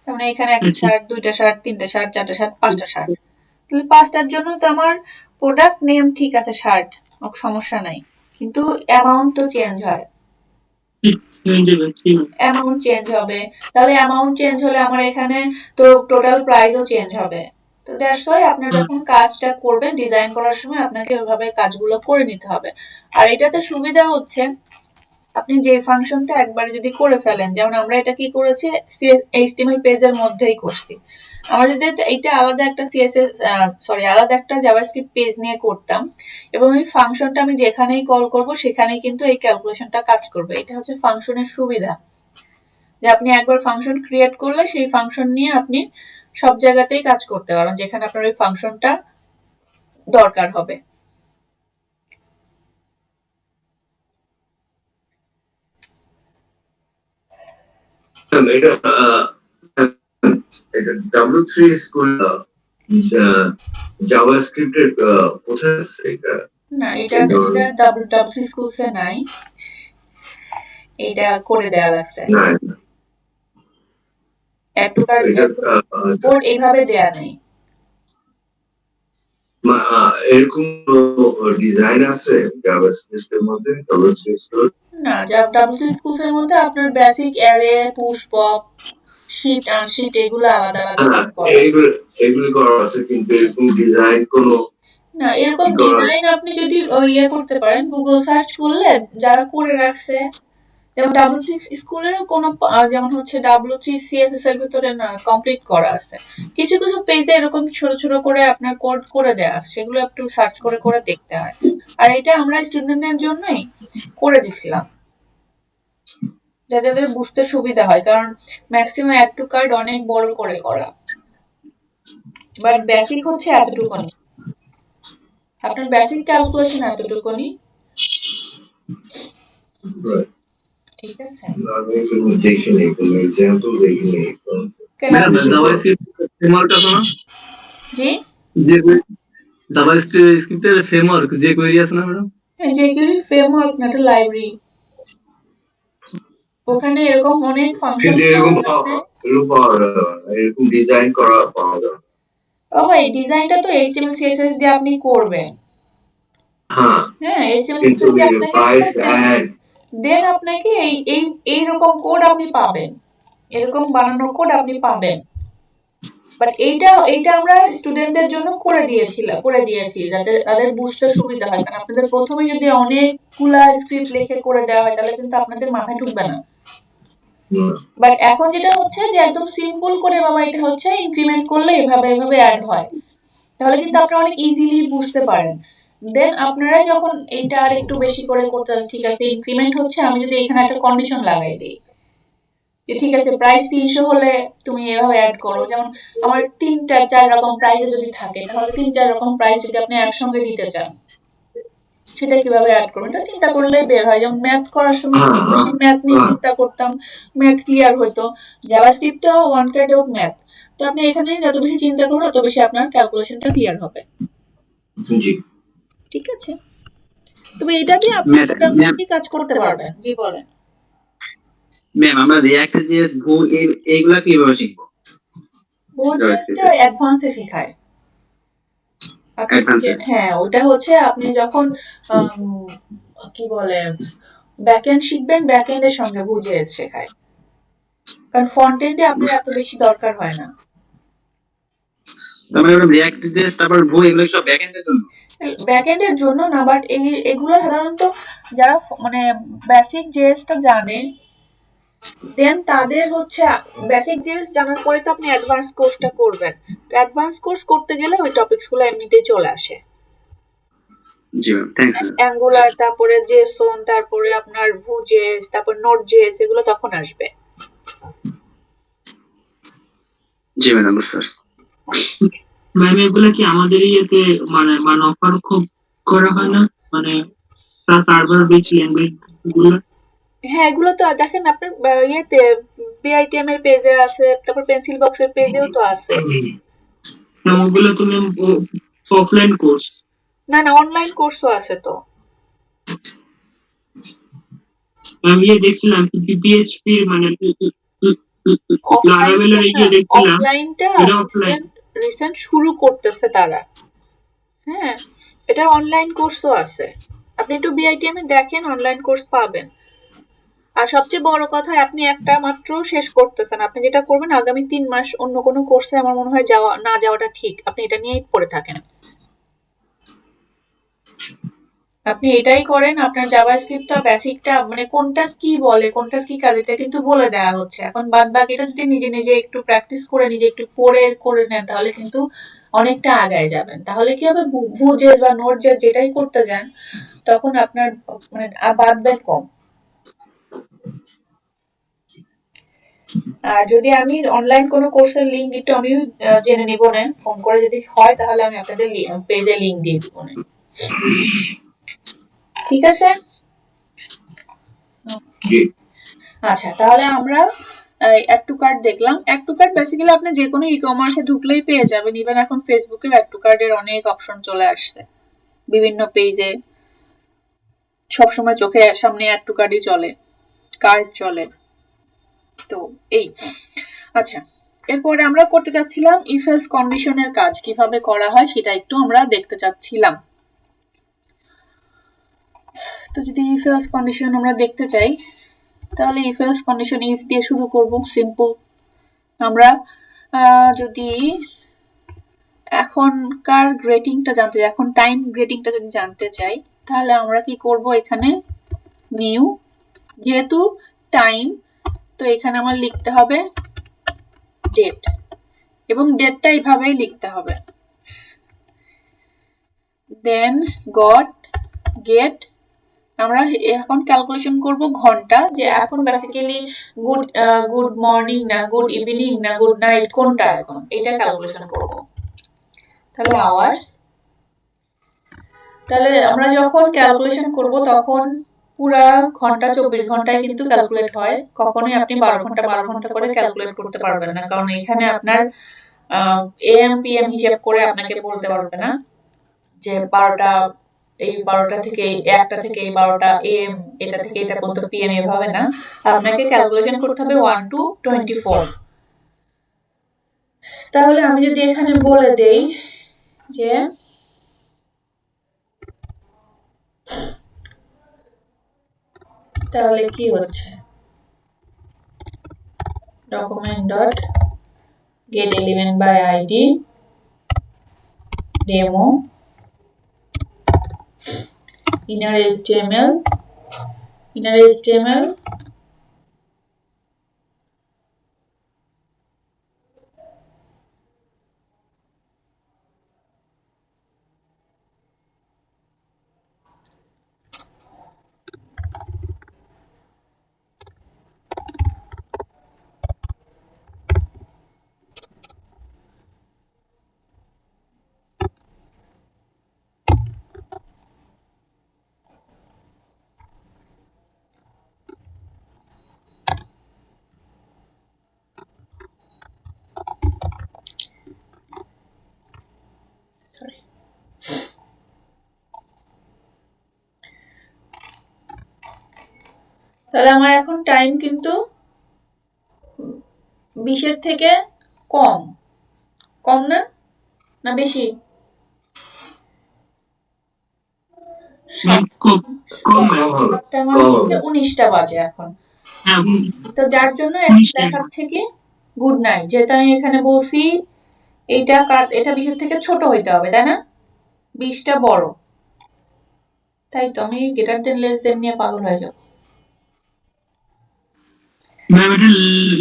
তার মানে এখানে একটা শার্ট, 2টা শার্ট, 3টা শার্ট, 4টা শার্ট, 5টা শার্ট, তাহলে 5টার জন্য তো আমার প্রোডাক্ট নেম ঠিক আছে শার্ট, সমস্যা নাই, কিন্তু অ্যামাউন্ট তো চেঞ্জ হয়, অ্যামাউন্ট চেঞ্জ হবে। তাহলে অ্যামাউন্ট চেঞ্জ হলে আমার এখানে তো টোটাল প্রাইসও চেঞ্জ হবে। তো দ্যাটস ওয়াই আপনার যখন কাজটা করবেন ডিজাইন করার সময় আপনাকে ওইভাবে কাজগুলো করে নিতে হবে। আর এটাতে সুবিধা হচ্ছে আপনি যে ফাংশনটা একবারে যদি করে ফেলেন, যেমন আমরা এটা কি করেছি HTML পেজের মধ্যেই করছি, আমাদের এটা আলাদা একটা আলাদা একটা জাভাস্ক্রিপ্ট পেজ নিয়ে করতাম, এবং এই ফাংশনটা আমি যেখানেই কল করব সেখানেই কিন্তু এই ক্যালকুলেশনটা কাজ করবে। এটা হচ্ছে ফাংশনের সুবিধা, যে আপনি একবার ফাংশন ক্রিয়েট করলে সেই ফাংশন নিয়ে আপনি সব জায়গাতেই কাজ করতে পারেন যেখানে আপনার ওই ফাংশনটা দরকার হবে। এটা W3 স্কুল জাভাস্ক্রিপ্টের কোথায় আছে এটা? না, এটা W3 স্কুলসে নাই, এটা করে দেয়া লাগছে। না, কোড এইভাবে দেয়া নেই। এরকম ডিজাইন আছে জাভাস্ক্রিপ্টের মধ্যে W3 স্কুল? না, W3 স্কুলসের মধ্যে আপনার basic array, push pop, shift unshift এগুলো আলাদা আলাদা করা। এগুলো করা আছে, কিন্তু এরকম ডিজাইন কোনো না, এরকম ডিজাইন আপনি যদি ইয়ে করতে পারেন, গুগল সার্চ করলে যারা করে রাখছে, যেমন W3 স্কুলেরও কোনো, যেমন হচ্ছে W3 CSS এর ভিতরে না কমপ্লিট করা আছে, কিছু কিছু পেজে এরকম ছোট ছোট করে আপনার কোড করে দেয়া আছে, সেগুলো একটু সার্চ করে করে দেখতে হয়। আর এটা আমরা স্টুডেন্টদের জন্যই করে দিছিলাম যাতে ওদের বুঝতে সুবিধা হয়, কারণ ম্যাক্সিমাম অ্যাড টু কার্ড অনেক বড় করে করা, বাট বেসিক হচ্ছে এতটুকুনি, আপনার বেসিক ক্যালকুলেশন এতটুকুনি। ঠিক আছে, আমি কোনো দেখিনি, কোনো এক্সাম্পল দেখিনি। কেন ম্যাডাম আপনি- জাভাস্ক্রিপ্ট ফ্রেমওয়ার্ক আছে না, জি যে জাভাস্ক্রিপ্টের ফ্রেমওয়ার্ক যে কোয়েরি আছে না ম্যাডাম, jQuery ফ্রেমওয়ার্ক না, এটা লাইব্রেরি। ওখানে এরকম অনেক ফাংশন কিন্তু এরকম আছে। এরকম পাওয়া যাবে না, এরকম ডিজাইন করা পাওয়া যাবে না। বাবা এই ডিজাইনটা তো HTML CSS দিয়ে আপনি করবেন। হ্যাঁ হ্যাঁ HTML কিন্তু CSS দিয়ে আপনাকে প্রাইস অ্যাড দেন আপনাকে এই রকম কোড আপনি পাবেন, এরকম বানানো কোড আপনি পাবেন। বাট এইটা আমরা স্টুডেন্টদের জন্য করে দিয়েছি যাতে তাদের বুঝতে সুবিধা হয়। কারণ আপনাদের প্রথমে যদি অনেকগুলা স্ক্রিপ্ট লিখে করে দেওয়া হয় তাহলে কিন্তু আপনাদের মাথায় ঢুকবে না। বাট এখন যেটা হচ্ছে যে একদম সিম্পল করে বাবা এটা হচ্ছে ইনক্রিমেন্ট করলে এভাবে অ্যাড হয়, তাহলে কিন্তু আপনারা অনেক ইজিলি বুঝতে পারেন। দেন আপনারা যখন এইটা আর একটু বেশি করে করতে চান, ঠিক আছে ইনক্রিমেন্ট হচ্ছে, আমি যদি এখানে একটা কন্ডিশন লাগাই দিই যে ঠিক আছে প্রাইস 300 হলে তুমি এভাবে অ্যাড করো, যেমন আমার 3-4 রকম প্রাইস যদি থাকে তাহলে 3-4 রকম প্রাইস যদি আপনি একসঙ্গে দিতে চান সেটা কিভাবে অ্যাড করবেন এটা চিন্তা করলেই বের হয়। যেমন ম্যাথ করার সময় বেশি ম্যাথ নিয়ে চিন্তা করতাম, ম্যাথ ক্লিয়ার হতো। জাভাস্ক্রিপ্টও ওয়ান কাইন্ড অফ ম্যাথ, তো আপনি এখানে যত বেশি চিন্তা করবেন তত বেশি আপনার ক্যালকুলেশনটা ক্লিয়ার হবে। জি ঠিক আছে, তবে এটা দিয়ে আপনি মোটামুটি কাজ করতে পারবেন। জি বলেন। ম্যাম আমরা রিঅ্যাক্ট যে এইগুলা কিভাবে শিখবো? Vue.js-টা অ্যাডভান্সে শেখায়। আপনি হ্যাঁ ওটা হচ্ছে আপনি যখন কি বলে ব্যাকএন্ড শিখবেন, ব্যাকএন্ডের সঙ্গে Vue.js শেখায়, কারণ ফ্রন্ট এন্ডে আপনার এত বেশি দরকার হয় না। তারপরে আমরা রিঅ্যাক্ট যে তারপর Vue এগুলো সব ব্যাকএন্ডের জন্য, ব্যাকএন্ডের জন্য না, বাট এগুলো সাধারণত যারা মানে বেসিক জেএসটা জানে দেন তাদের হচ্ছে বেসিক জেএস জানার পরে তো আপনি অ্যাডভান্স কোর্সটা করবেন। তো অ্যাডভান্স কোর্স করতে গেলে ওই টপিকসগুলো এমনিতেই চলে আসে। জি ম্যাম থ্যাঙ্কস। অ্যাঙ্গুলার, তারপরে জেসন, তারপরে আপনার Vue.js, তারপর Node.js এগুলো তখন আসবে। জি ম্যাডাম বুঝতে পারছি। ম্যাম এগুলা কি আমাদের ইয়েতে মানে অফার খুব করা হয় না, মানে সার্ভার বেস ল্যাঙ্গুয়েজ গুলো? হ্যাঁ এগুলো তো দেখেন আপনার ইয়েতে BITM এর পেজে আছে, তারপর পেন্সিল বক্সের পেজেও তো আছে। ওগুলো তুমি অফলাইন কোর্স? না অনলাইন কোর্সও আছে তো। আমি দেখছিলাম পিএইচপি মানে লারাভেলের ইয়ে দেখছিলাম, অফলাইনটা এটা অফলাইন রিসেন্ট শুরু করতেছে তারা। হ্যাঁ এটা অনলাইন কোর্সও আছে, আপনি একটু BITM এ দেখেন অনলাইন কোর্স পাবেন। আর সবচেয়ে বড় কথা আপনি একটা মাত্র শেষ করতেছেন, আপনি যেটা করবেন আগামী 3 মাস অন্য কোনো কোর্সে আমার মনে হয় যাওয়াটা ঠিক, আপনি এটা নিয়েই পড়ে থাকেন। আপনি এটাই করেন, আপনার জাভাস্ক্রিপ্টটা বেসিকটা মানে কোনটা কি বলে কোনটার কি কাজ এটা কিন্তু বলে দেওয়া হচ্ছে। এখন বাদ বাকিটা যদি নিজে একটু প্র্যাকটিস করে নিজে একটু পড়ে করে নেন তাহলে কিন্তু অনেকটা আগায় যাবেন। তাহলে কি হবে Vue.js বা Node.js যেটাই করতে যান তখন আপনার মানে বাদবেন কম। আর যদি আমি অনলাইন কোনো কোর্সের লিংক একটু আমি জেনে নিব না, ফোন করে যদি হয় তাহলে আমি আপনাদের পেজে লিংক দিয়ে দিব না। ঠিক আছে? আচ্ছা তাহলে আমরা অ্যাড টু কার্ট দেখলাম। অ্যাড টু কার্ট বেসিক্যালি আপনি যে কোনো ই-কমার্সে ঢুকলেই পেয়ে যাবেন। ইভেন এখন ফেসবুকে অ্যাড টু কার্টের অনেক অপশন চলে আসছে, বিভিন্ন পেজে সবসময় চোখের সামনে অ্যাড টু কার্টই চলে, কার্ড চলে। তো এই আচ্ছা এরপরে আমরা করতে যাচ্ছিলাম ইফ এলস কন্ডিশনের কাজ কিভাবে করা হয় সেটা একটু আমরা দেখতে চাচ্ছিলাম। তো যদি ইফ এলস কন্ডিশন আমরা দেখতে চাই তাহলে ইফ এলস কন্ডিশন ইফ দিয়ে শুরু করব, সিম্পল। আমরা যদি এখনকার গ্রেডিংটা জানতে চাই, এখন টাইম গ্রেডিংটা যদি জানতে চাই তাহলে আমরা কি করব, এখানে নিউ, যেহেতু টাইম তো এখানে আমার লিখতে হবে ডেট, এবং ডেটটা এইভাবেই লিখতে হবে। দেন গেট আমরা এখন ক্যালকুলেশন করব ঘন্টা, যে এখন বেসিক্যালি গুড মর্নিং না গুড ইভিনিং না গুড নাইট কোনটা এখন, এটা ক্যালকুলেশন করব। তাহলে আওয়ার্স, তাহলে আমরা যখন ক্যালকুলেশন করব তখন পুরা ঘন্টা 24 ঘন্টায় কিন্তু ক্যালকুলেট হয়, কখনোই আপনি 12 ঘন্টা করে ক্যালকুলেট করতে পারবেন না, কারণ এখানে আপনার এএম পিএম হিসাব করে আপনাকে বলতে পারবে না যে 12টা এই 12টা থেকে 1টা থেকে এই 12টা এএম, এটা থেকে এটা পর্যন্ত পিএম, এভাবে না, আপনাকে ক্যালকুলেশন করতে হবে 1 to 24। তাহলে আমি যদি এখানে বলে দেই যে তাহলে কি হচ্ছে, document dot get element by id demo inner html sorry তাহলে আমার এখন টাইম কিন্তু 20 এর থেকে কম না, না বেশি? ম্যাম খুব কম ম্যাম। তার মানে হচ্ছে 19টা বাজে এখন। হ্যাঁ, তো যার জন্য 19টা। দেখাচ্ছে কি গুড নাইট, যেহেতু আমি এখানে বলছি এটা 20 এর থেকে ছোট হইতে হবে, তাই না? 20টা বড়, তাই তো আমি গ্রেটার দেন লেস দেন নিয়ে পাগল হয়ে যাব। ম্যাম এটা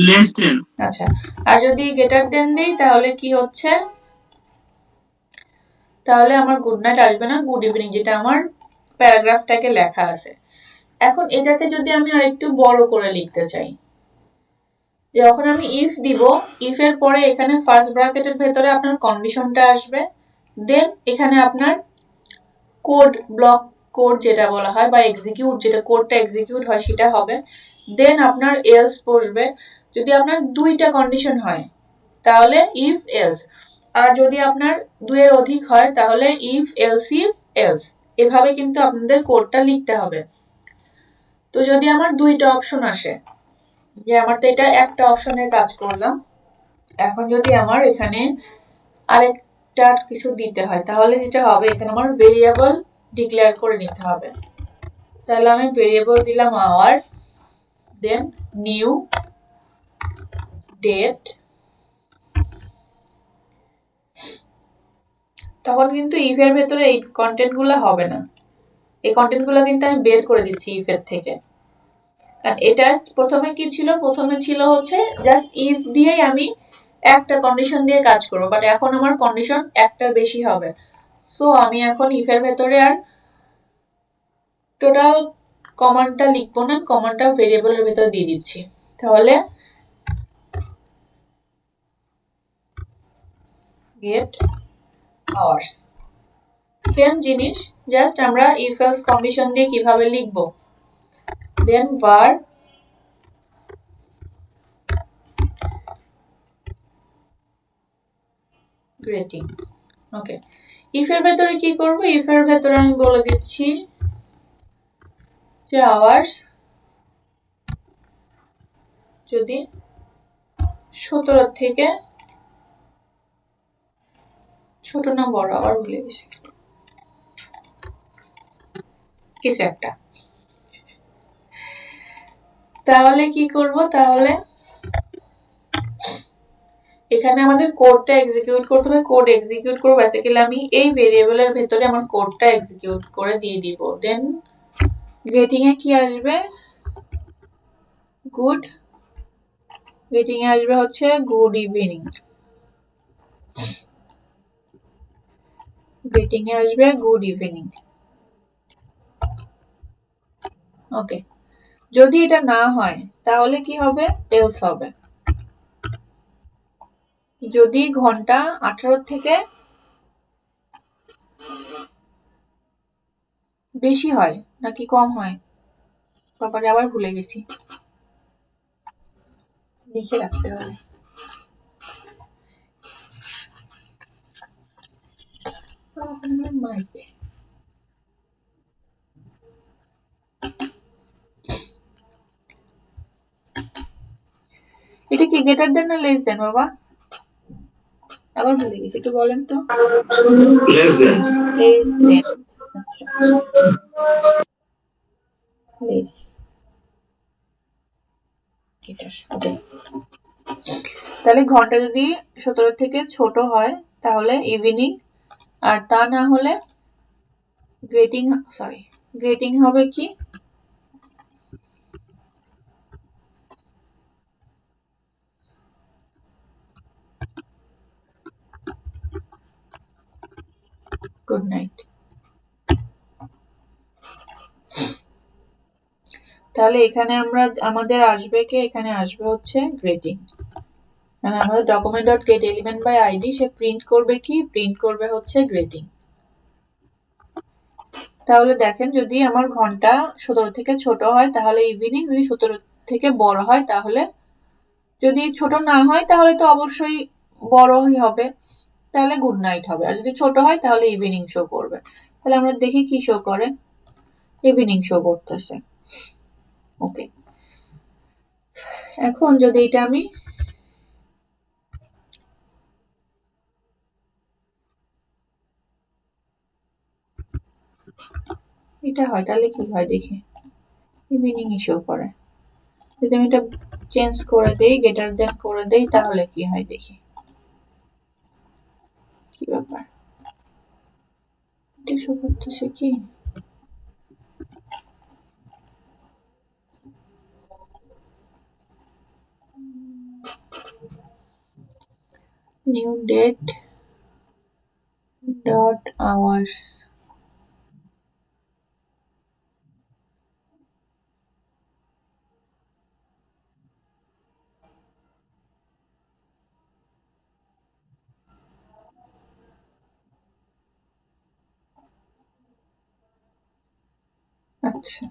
লেস দেন। আচ্ছা, আর যদি গ্রেটার দেন দেই তাহলে কি হচ্ছে, তাহলে আমার গুড নাইট আসবে না, গুড ইভিনিং, যেটা আমার প্যারাগ্রাফটাকে লেখা আছে। এখন এটাকে যদি আমি আরেকটু বড় করে লিখতে চাই, যখন আমি ইফ দিব, ইফ এর পরে এখানে ফার্স্ট ব্র্যাকেটের ভেতরে আপনার কন্ডিশনটা আসবে, দেন এখানে আপনার কোড ব্লক কোড যেটা বলা হয় বা এক্সিকিউট, যেটা কোডটা এক্সিকিউট হয় সেটা হবে, দেন আপনার এলস বসবে। যদি আপনার দুইটা কন্ডিশন হয় তাহলে ইফ এলস, আর যদি আপনার দুইয়ের অধিক হয় তাহলে ইফ এলস। এভাবে কিন্তু আপনাদের কোডটা লিখতে হবে। তো যদি আমার দুইটা অপশন আসে, যে আমার তো এটা একটা অপশনের কাজ করলাম, এখন যদি আমার এখানে আরেকটা কিছু দিতে হয় তাহলে যেটা হবে, এখানে আমার ভেরিয়েবল ডিক্লেয়ার করে নিতে হবে। তাহলে আমি ভেরিয়েবল দিলাম আওয়ার, দেন নিউ ডেট, তখন কিন্তু ইফ এর ভেতরে এই কন্টেন্টগুলো হবে না, এই কন্টেন্টগুলো কিন্তু আমি বের করে দিচ্ছি ইফ এর থেকে। কারণ এটা প্রথমে কি ছিল, প্রথমে ছিল হচ্ছে জাস্ট ইফ দিয়েই আমি একটা কন্ডিশন দিয়ে কাজ করব, বাট এখন আমার কন্ডিশন একটার বেশি হবে। সো আমি এখন ইফ এর ভেতরে আর টোটাল কমান্ডটা লিখবো না, কমান্ডটা ভেরিয়েবলের ভেতর দিয়ে দিচ্ছি। তাহলে গেট আওয়ার্স, সেম জিনিস, জাস্ট আমরা ইফ এলস কন্ডিশন দিয়ে কিভাবে লিখবো, দেন var গ্রেটিং। ওকে, ইফ এর ভেতরে কি করব, ইফ এর ভেতরে আমি বলে দিচ্ছি যে আওয়ার্স যদি 17 থেকে ছোট না বড়, আবার ভুলে গেছি কিছু একটা, তাহলে কি করব, তাহলে এখানে আমাদের কোডটা এক্সিকিউট করতে হবে। কোড এক্সিকিউট করব বেসিক্যালি আমি এই ভেরিয়েবলের ভেতরে আমার কোডটা এক্সিকিউট করে দিয়ে দিব, দেন গ্রেটিং এ কি আসবে, গুড, গ্রেটিং এ আসবে হচ্ছে গুড ইভিনিং, গ্রেটিং এ আসবে গুড ইভিনিং। ওকে, যদি এটা না হয় তাহলে কি হবে, এলস হবে। যদি ঘন্টা 18 থেকে বেশি হয় নাকি কম হয়, বাবারে আবার ভুলে গেছি, লিখে রাখতে হবে। এটা কি গ্রেটার দেন না লেস দেন বাবা? আবার ভুলে গেছি, একটু বলেন তো। Less than. লেস দেন, আচ্ছা লেস গ্রেটার। ওকে, তাহলে ঘন্টা যদি 17 থেকে ছোট হয় তাহলে ইভিনিং, আর তা না হলে গ্রেটিং হবে কি? Good night. তাহলে এখানে আমরা আমাদের আসবে কে? এখানে আসবে হচ্ছে গ্রেটিং। মানে আমাদের document dot get element by ID সে প্রিন্ট করবে কি? প্রিন্ট করবে হচ্ছে গ্রেটিং। তাহলে দেখেন, যদি আমার ঘন্টা 17 থেকে ছোট হয় তাহলে ইভিনিং, যদি 17 থেকে বড় হয় তাহলে, যদি ছোট না হয় তাহলে তো অবশ্যই বড়ই হবে, তাহলে গুড নাইট হবে। আর যদি ছোট হয় তাহলে ইভিনিং শো করবে। তাহলে আমরা দেখি কি শো করে। ইভিনিং শো করতেছে। ওকে, এখন যদি এটা আমি এটা হয় তাহলে কি হয় দেখি। ইভিনিং শো করে। যদি আমি এটা চেঞ্জ করে দেই, গ্রেটার দেন করে দেই, তাহলে কি হয় দেখি। কি ব্যাপার, এটা শো করতেছে কি? নিউ ডেট ডট আওয়ার্স, আচ্ছা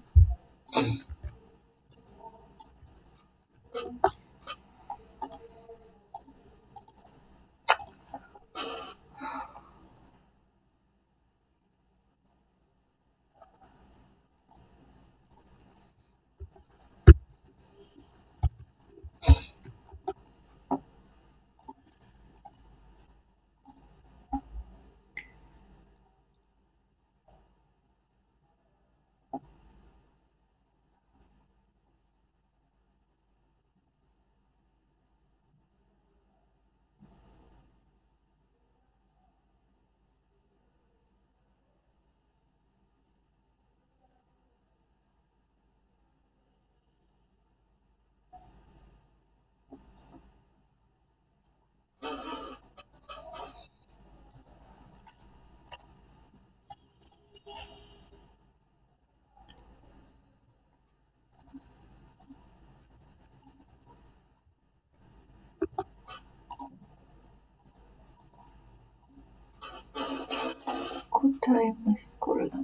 কোথায় মিস করলাম?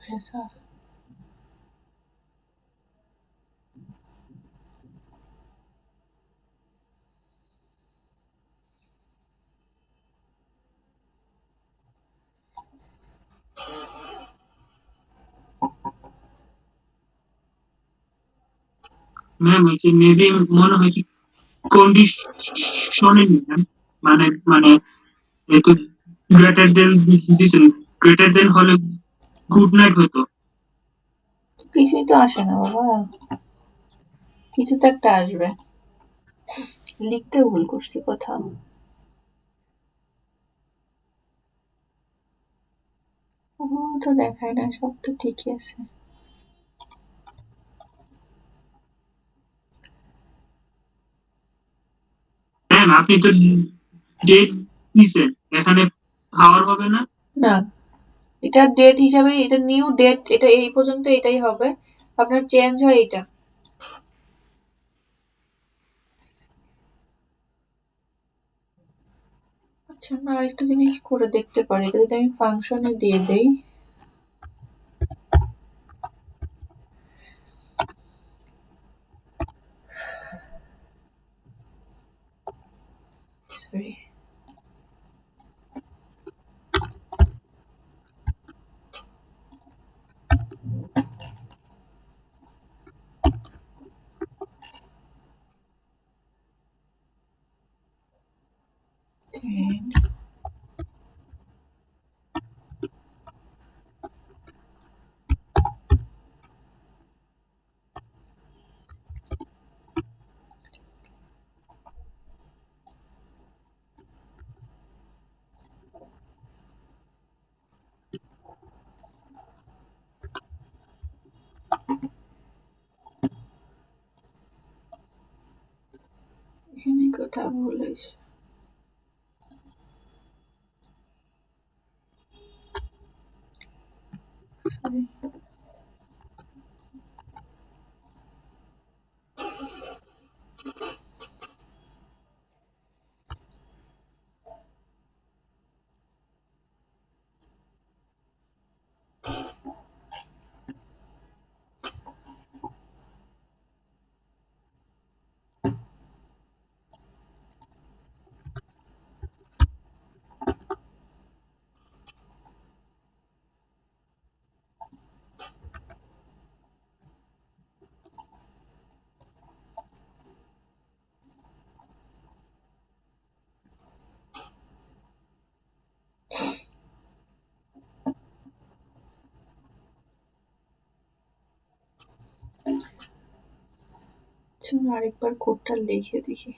ভেজাল। ম্যাম এই যে মেবি মনে হয় কি কন্ডিশনে ম্যাম, মানে মানে এই তো গ্রেটার দেন দিছেন, গ্রেটার দেন হলে গুড নাইট হতো। কিছুই তো আসে না বাবা, কিছু তো একটা আসবে। লিখতে ভুল করছি কোথাও। ও তো দেখায় না, সব তো ঠিকই আছে। ম্যাম আপনি তো ডেট দিছেন, এখানে পাওয়ার হবে না? না, এটা ডেট হিসাবে, এটা নিউ ডেট, এটা এই পর্যন্ত এটাই হবে। আপনার চেঞ্জ হয় এটা। আচ্ছা, আমরা আরেকটা জিনিস করে দেখতে পারি। এটা যদি আমি ফাংশনে দিয়ে দেই, কথা বলেছে চলো আরেকবার কোডটা লিখে দেখি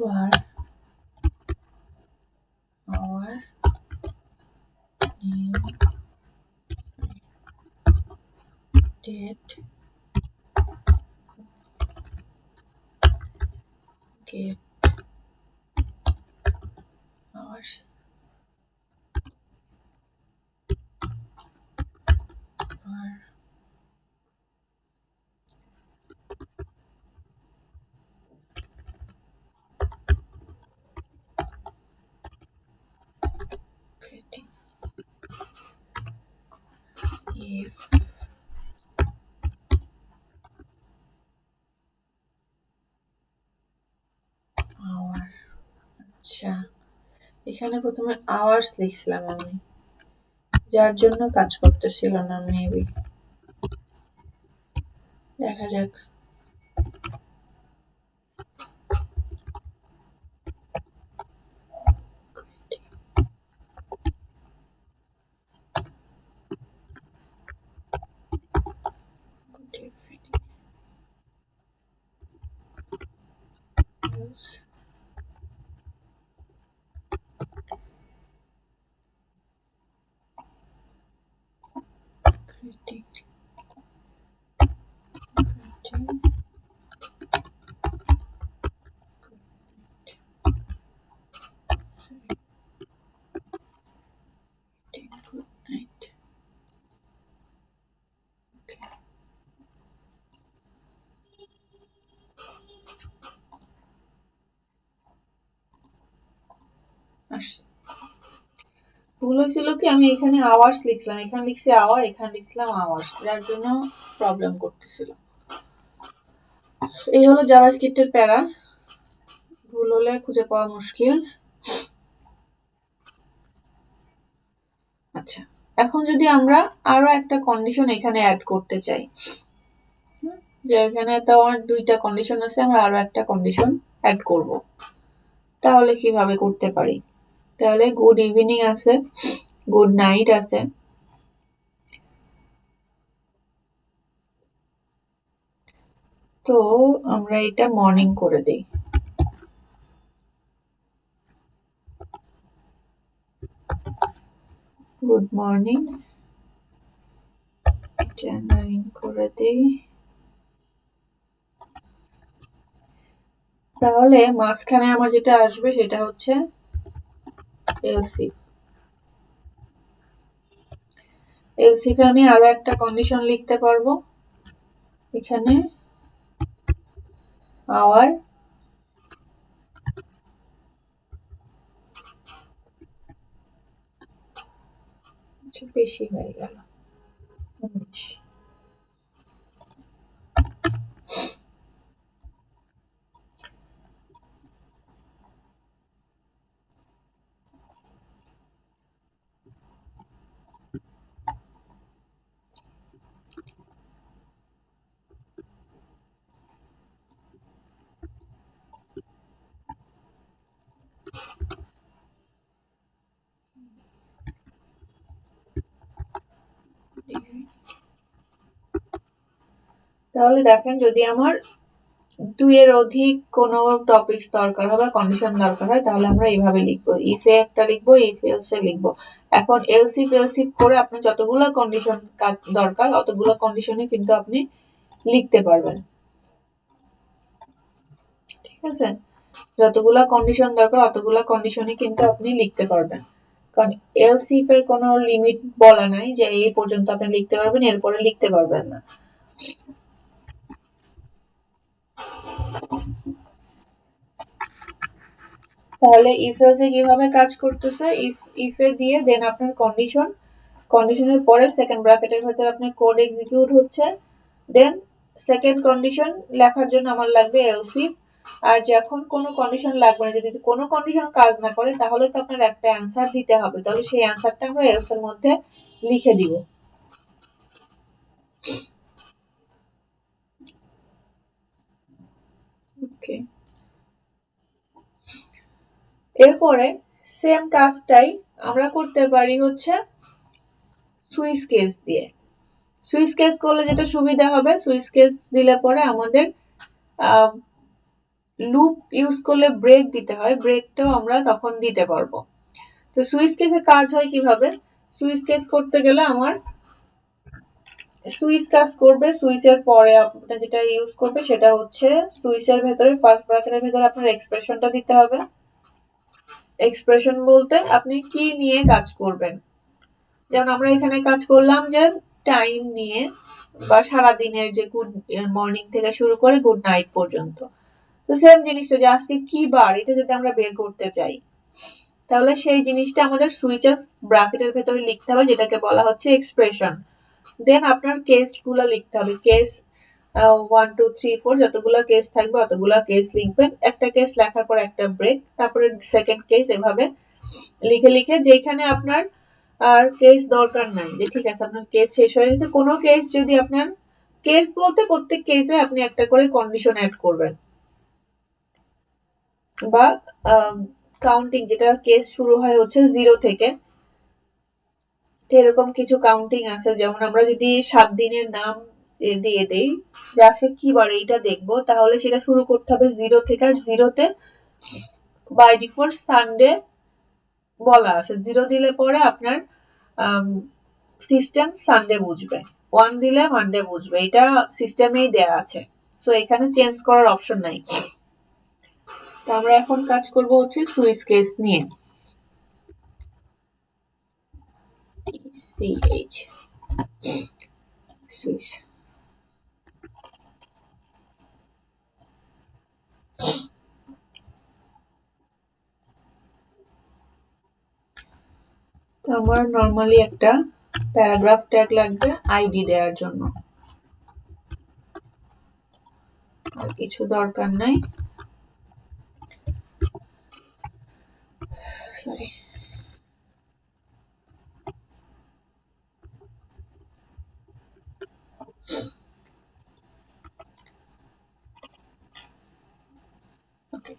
var our new date get hours are creating if hour আচ্ছা এখানে প্রথমে আওয়ার্স লিখছিলাম আমি যার জন্য কাজ করতেছিল না মেবি দেখা যাক creating good night okay ভুল হয়েছিল কি আমি এখানে আওয়ার্স লিখলাম এখানে লিখছি আওয়ার এখানে লিখলাম আওয়ার্স যার জন্য প্রবলেম করতেছিল এই হলো জাভাস্ক্রিপ্টের প্যারা ভুল হলে খুঁজে পাওয়া মুশকিল আচ্ছা এখন যদি আমরা আরো একটা কন্ডিশন এখানে অ্যাড করতে চাই যে এখানে তো আমার দুইটা কন্ডিশন আছে আমরা আরো একটা কন্ডিশন অ্যাড করব তাহলে কিভাবে করতে পারি তাহলে গুড ইভিনিং আছে গুড নাইট আছে তো আমরা এটা মর্নিং করে দেই গুড মর্নিং এটা 9 করে দেই তাহলে মাঝখানে আমার যেটা আসবে সেটা হচ্ছে এলসিফ এ আমি আরো একটা কন্ডিশন লিখতে পারবো এখানে আওয়ার আচ্ছা বেশি হয়ে গেল তাহলে দেখেন যদি আমার 2 এর অধিক কোনো টপিকস দরকার হয় বা কন্ডিশন দরকার হয় তাহলে আমরা এইভাবে লিখবো, ইফ এ একটা লিখবো, ইফ এলস এ লিখবো। এখন এলস ইফ করে আপনার যতগুলো কন্ডিশন কাজ দরকার অতগুলো কন্ডিশনে কিন্তু আপনি লিখতে পারবেন, ঠিক আছে? যতগুলা কন্ডিশন দরকার অতগুলা কন্ডিশনে কিন্তু আপনি লিখতে পারবেন, কারণ এলস ইফ এর কোনো লিমিট বলা নাই যে এই পর্যন্ত আপনি লিখতে পারবেন, এরপরে লিখতে পারবেন না। তাহলে ইফ এলস এ কিভাবে কাজ করতেছে, ইফ এ দিয়ে দেন আপনার কন্ডিশনের পরে সেকেন্ড ব্র্যাকেটের ভিতরে আপনার কোড এক্সিকিউট হচ্ছে, দেন সেকেন্ড কন্ডিশন লেখার জন্য আমার লাগবে এলস ইফ। আর যখন কোনো কন্ডিশন লাগবে না, যদি কোনো কন্ডিশন কাজ না করে তাহলে তো আপনার একটা অ্যান্সার দিতে হবে, তাহলে সেই অ্যান্সারটা আমরা এলস এর মধ্যে লিখে দিব। ওকে, এরপরে সেম কাজটাই আমরা করতে পারি হচ্ছে সুইচ কেস দিয়ে। সুইচ কেস করলে যেটা সুবিধা হবে, সুইচ কেস দিলে পরে আমাদের লুপ ইউজ করলে ব্রেক দিতে হয়, ব্রেকটাও আমরা তখন দিতে পারবো। তো সুইচ কেসে কাজ হয় কিভাবে, সুইচ কেস করতে গেলে আমার সুইচ কাজ করবে, সুইচের পরে আপনার যেটা ইউজ করবে সেটা হচ্ছে সুইচের ভেতরে ফার্স্ট ব্র্যাকেটের ভেতরে আপনার এক্সপ্রেশনটা দিতে হবে। এক্সপ্রেশন বলতে আপনি কি নিয়ে কাজ করবেন, যেমন আমরা এখানে কাজ করলাম যে টাইম নিয়ে বা সারা দিনের যে গুড মর্নিং থেকে শুরু করে গুড নাইট পর্যন্ত। তো সেম জিনিসটা যে আজকে কি বার এটা যদি আমরা বের করতে চাই তাহলে সেই জিনিসটা আমাদের সুইচের ব্র্যাকেটের ভেতরে লিখতে হবে, যেটাকে বলা হচ্ছে এক্সপ্রেশন। দেন আপনার কেস গুলা লিখতে হবে, কেস 1 2 3 4 যতগুলো কেস থাকবে অতগুলো কেস লিখবেন, একটা কেস লেখার পর একটা ব্রেক, তারপরে সেকেন্ড কেস, এভাবে লিখে লিখে যেখানে আপনার আর কেস দরকার নাই, যে ঠিক আছে আপনার কেস শেষ হয়ে গেছে, কোনো কেস যদি আপনার, কেস বলতে প্রত্যেক কেসে আপনি একটা করে কন্ডিশন অ্যাড করবেন বা কাউন্টিং, যেটা কেস শুরু হয় হচ্ছে 0 থেকে, এরকম কিছু কাউন্টিং আছে। যেমন আমরা যদি 7 দিনের নাম দিয়ে দেই যে আজকে কি বার এইটা দেখবো, তাহলে সেটা শুরু করতে হবে 0 থেকে, আর 0-তে বাই ডিফল্ট সানডে বলা আছে। 0 দিলে পরে আপনার সিস্টেম সানডে বুঝবে, 1 দিলে মানডে বুঝবে, এটা সিস্টেমেই দেয়া আছে, সো এখানে চেঞ্জ করার অপশন নাই। তো আমরা এখন কাজ করব হচ্ছে সুইচ কেস নিয়ে। TCH সুইচ, তো আমার নরমালি একটা প্যারাগ্রাফ ট্যাগ লাগবে আইডি দেওয়ার জন্য, আর কিছু দরকার নাই। সরি, ওকে।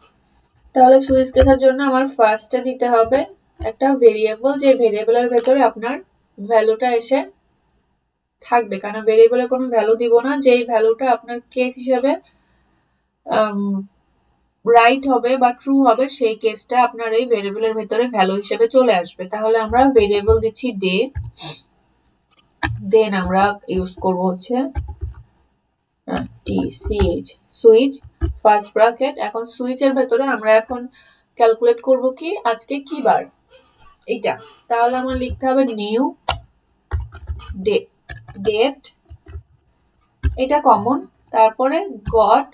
তাহলে সুইচ কেসের জন্য আমার ফার্স্টে দিতে হবে একটা ভেরিয়েবল, যে ভেরিয়েবলের ভেতরে আপনার ভ্যালুটা এসে থাকবে, কারণ ভেরিয়েবলে কোনো ভ্যালু দিব না, যেই ভ্যালুটা আপনার কেস হিসেবে রাইট হবে বা ট্রু হবে সেই কেসটা আপনার এই ভেরিয়েবলের ভেতরে ভ্যালু হিসেবে চলে আসবে। তাহলে আমরা ভেরিয়েবল দিচ্ছি ডে, দেন আমরা ইউজ করব হচ্ছে TCH সুইচ ফার্স্ট ব্র্যাকেট। এখন সুইচের ভেতরে আমরা এখন ক্যালকুলেট করব কি আজকে কি বার এইটা, তাহলে আমার লিখতে হবে নিউ ডেট, এটা কমন, তারপরে ডট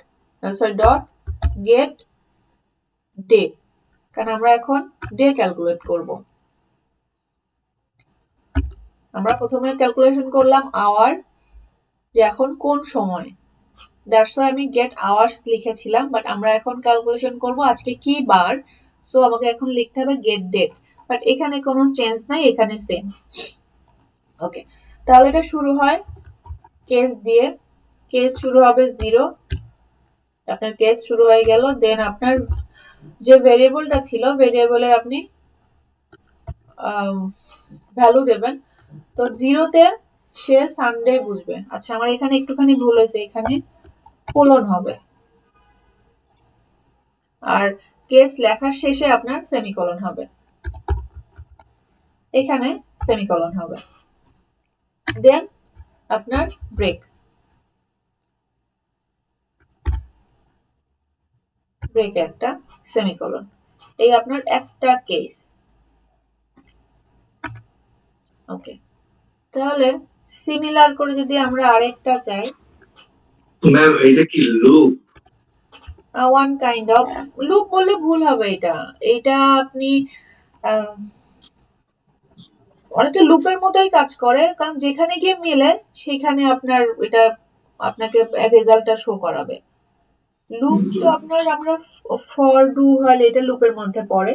গেট ডে, কারণ আমরা এখন ডে ক্যালকুলেট করব। আমরা প্রথমে ক্যালকুলেশন করলাম আওয়ার, যে এখন কোন সময়, দ্যাটস ওয়াই আমি গেট আওয়ার্স লিখেছিলাম, বাট আমরা এখন ক্যালকুলেশন করব আজকে কি বার, সো আমাকে এখন লিখতে হবে গেট ডেট, বাট এখানে কোনো চেঞ্জ নাই, এখানে সেম। ওকে, তাহলে এটা শুরু হয় কেস দিয়ে, কেস শুরু হবে 0, আপনার কেস শুরু হয়ে গেল, দেন আপনার যে ভেরিয়েবলটা ছিল ভেরিয়েবলের আপনি ভ্যালু দেবেন। তো 0-তে সে সানডে বুঝবে। আচ্ছা, আমার এখানে একটুখানি ভুল হয়েছে, এখানে কোলন হবে, আর কেস লেখার শেষে আপনার সেমিকোলন হবে, এখানে সেমিকোলন হবে, দেন আপনার ব্রেক একটা সেমিকোলন, এই আপনার একটা কেস। ওকে, তাহলে সিমিলার করে যদি আমরা আরেকটা চাই, ম্যাম এটা কি loop? One kind of loop বললে ভুল হবে, এটা আপনি অনেকটা লুপের মতোই কাজ করে, কারণ যেখানে গিয়ে মিলে সেখানে আপনার এটা আপনাকে রেজাল্টটা শো করাবে। লুপ তো আপনার আমরা ফর ডু হয়, এটা লুপের মধ্যে পড়ে।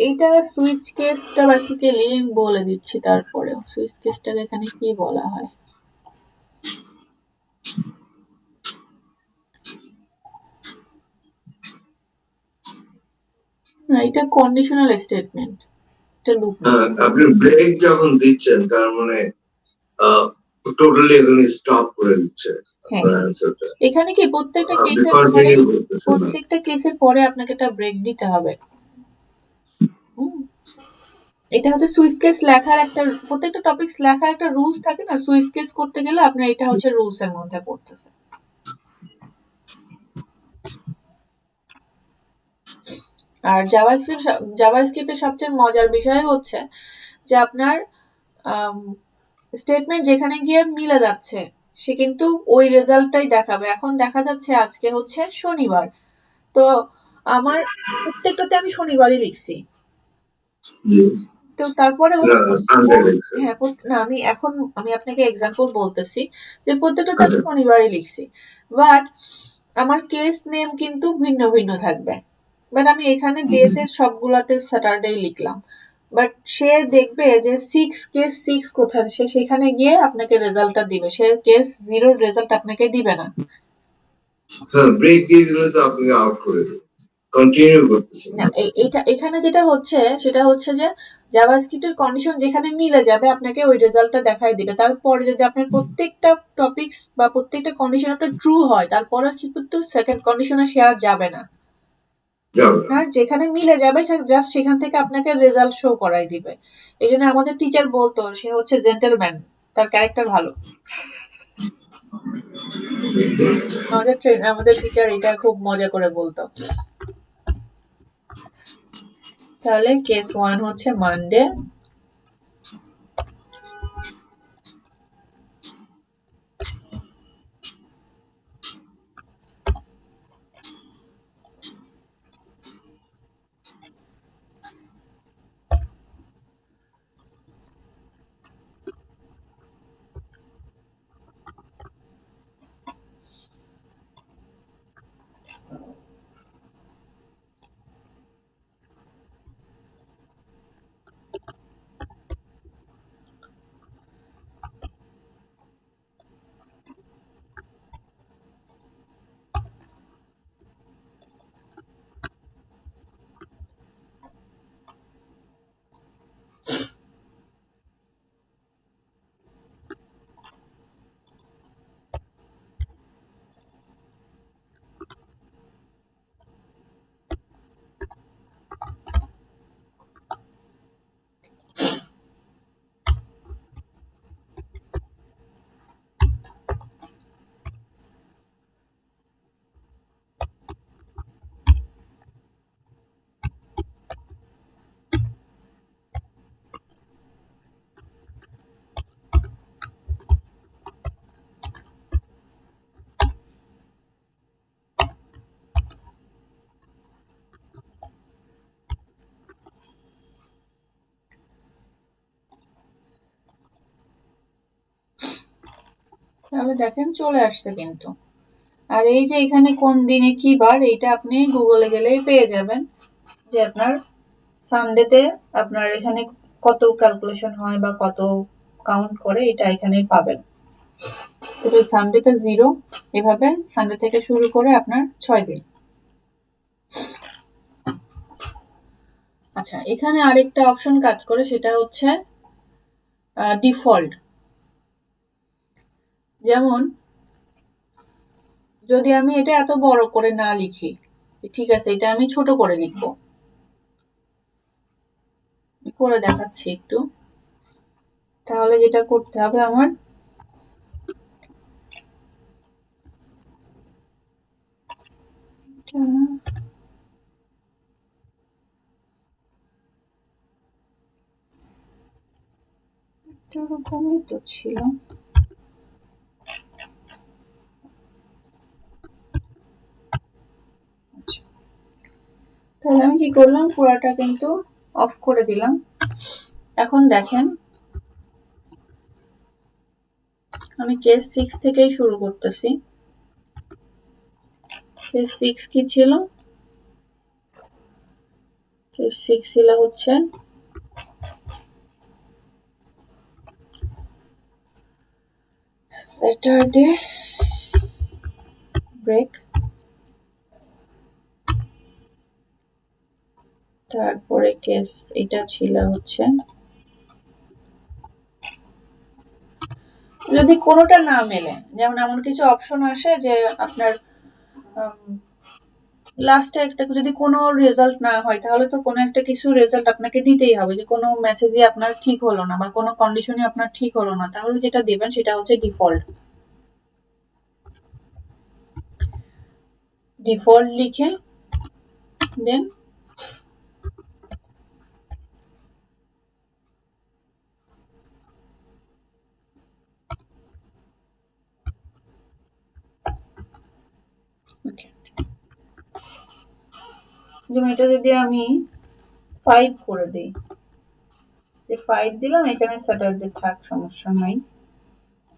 এটা সুইচ কেসটা বেসিক্যালি আমি বলে দিচ্ছি, তারপরে সুইচ কেসটাকে এখানে কি বলা হয়। না, এটা কন্ডিশনাল স্টেটমেন্ট, এটা লুপ না। আপনি ব্রেক যখন দিচ্ছেন তার মানে টোটালি এখানে স্টপ করে দিচ্ছে হ্যাঁ, আপনার অ্যান্সারটা। এখানে কি প্রত্যেকটা আপনি কেসের পরে কন্টিনিউ করতেছেন না। প্রত্যেকটা কেসের পরে আপনাকে একটা ব্রেক দিতে হবে। এটা হচ্ছে সুইচ কেস লেখার একটা, প্রত্যেকটা টপিকস লেখার একটা রুলস থাকে না, সুইচ কেস করতে গেলে আপনার এটা হচ্ছে রুলস এর মধ্যে পড়তেছে। আর জাভাস্ক্রিপ্টের সবচেয়ে মজার বিষয় হচ্ছে যে আপনার স্টেটমেন্ট যেখানে গিয়ে মিলে যাচ্ছে সে কিন্তু ওই রেজাল্টটাই দেখাবে। এখন দেখা যাচ্ছে আজকে হচ্ছে শনিবার, তো আমার প্রত্যেকটাতে আমি শনিবারই লিখছি, তো তারপরে না সানডে লিখছেন। হ্যাঁ না, আমি আপনাকে এক্সাম্পল বলতেছি যে প্রত্যেকটাতে আমি শনিবারই লিখছি, বাট আমার কেস নেম কিন্তু ভিন্ন ভিন্ন থাকবে, বাট আমি এখানে ডেতে সবগুলাতে স্যাটারডে লিখলাম, বাট সে দেখবে যে কেস 6 কোথায়, সে সেখানে গিয়ে আপনাকে রেজাল্টটা দিবে, সে কেস 0 রেজাল্ট আপনাকে দিবে না। হ্যাঁ, ব্রেক দিয়ে দিলে তো আপনি আউট করে দেবেন, কন্টিনিউ করতেছেন না, এখানে যেটা হচ্ছে সেটা হচ্ছে যে জাভাস্ক্রিপ্টের কন্ডিশন যেখানে মিলে যাবে আপনাকে ওই রেজাল্টটা দেখাই দিবে। তারপরে যদি আপনার প্রত্যেকটা টপিকস বা প্রত্যেকটা কন্ডিশন একটা ট্রু হয়, তারপরে কিন্তু সেকেন্ড কন্ডিশনে সে আর যাবে না, আর যেখানে মিলে যাবে সে জাস্ট সেখান থেকে আপনাকে রেজাল্ট শো করাই দিবে। এই জন্য আমাদের টিচার বলতো সে হচ্ছে জেন্টলম্যান, তার ক্যারেক্টার ভালো। আমাদের টিচার এটা খুব মজা করে বলতো। তাহলে কেস 1 হচ্ছে মানডে, তাহলে দেখেন চলে আসছে কিন্তু। আর এই যে এখানে কোন দিনে কি বার, এইটা আপনি গুগলে গেলেই পেয়ে যাবেন, যে আপনার সানডেতে আপনার এখানে কত ক্যালকুলেশন হয় বা কত কাউন্ট করে, এটা এখানেই পাবেন। তো সানডেতে 0, এভাবে সানডে থেকে শুরু করে আপনার 6 দিন। আচ্ছা, এখানে আরেকটা অপশন কাজ করে, সেটা হচ্ছে ডিফল্ট। যেমন যদি আমি এটা এত বড় করে না লিখি, ঠিক আছে, এটা আমি ছোট করে লিখবো, করে দেখাচ্ছি একটু। তাহলে যেটা করতে হবে আমার, এরকমই তো ছিল। আচ্ছা, তাহলে আমি কি করলাম, পুরাটা কিন্তু অফ করে দিলাম। এখন দেখেন আমি কেস 6 থেকেই শুরু করতেছি। কেস 6 কি ছিল? কেস 6 ছিল হচ্ছে স্যাটারডে ব্রেক, তারপরে কেস এটা ছিল হচ্ছে যদি কোনোটা না মেলে, যেমন এমন কিছু অপশন আসে যে আপনার লাস্টে একটা যদি কোনো রেজাল্ট না হয়, তাহলে তো কোনো একটা কিছু রেজাল্ট আপনাকে দিতেই হবে, যে কোনো মেসেজই আপনার ঠিক হলো না বা কোনো কন্ডিশনই আপনার ঠিক হলো না, তাহলে যেটা দেবেন সেটা হচ্ছে ডিফল্ট। ডিফল্ট লিখে দেন যেমন এটা যদি আমি 5 করে দিই, 5 দিলাম, এখানে স্যাটারডে থাক, সমস্যা নাই,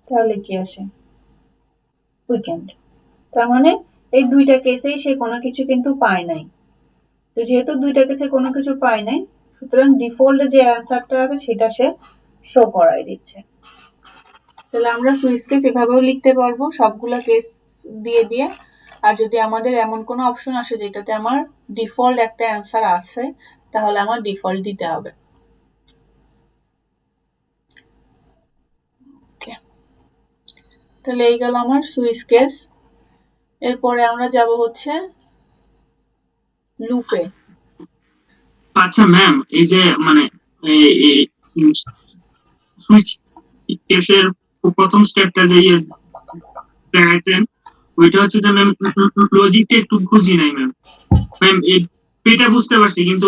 তাহলে কি আসে, উইকেন্ড। তার মানে এই দুইটা কেসেই সে কোনো কিছু কিন্তু পায় নাই। তো যেহেতু দুইটা কেসে কোনো কিছু পায় নাই, সুতরাং ডিফল্ট যে অ্যান্সারটা আছে সেটা সে শো করাই দিচ্ছে। তাহলে আমরা সুইচ কেস এভাবেও লিখতে পারবো, সবগুলো কেস দিয়ে দিয়ে। আর যদি আমাদের এমন কোনো অপশন আসে যেটাতে আমার ডিফল্ট একটা অ্যান্সার আছে, তাহলে আমার ডিফল্ট দিতে হবে। তাহলে এই গেল আমার সুইচ কেস। এরপরে আমরা যাব হচ্ছে লুপে। আচ্ছা ম্যাম, এই যে মানে সুইচ কেসের প্রথম স্টেপটা যে দেখাচ্ছেন, ওইটা হচ্ছে যে ম্যাম লজিকটা একটু বুঝি নাই ম্যাম। ম্যাম এটা বুঝতে পারছি কিন্তু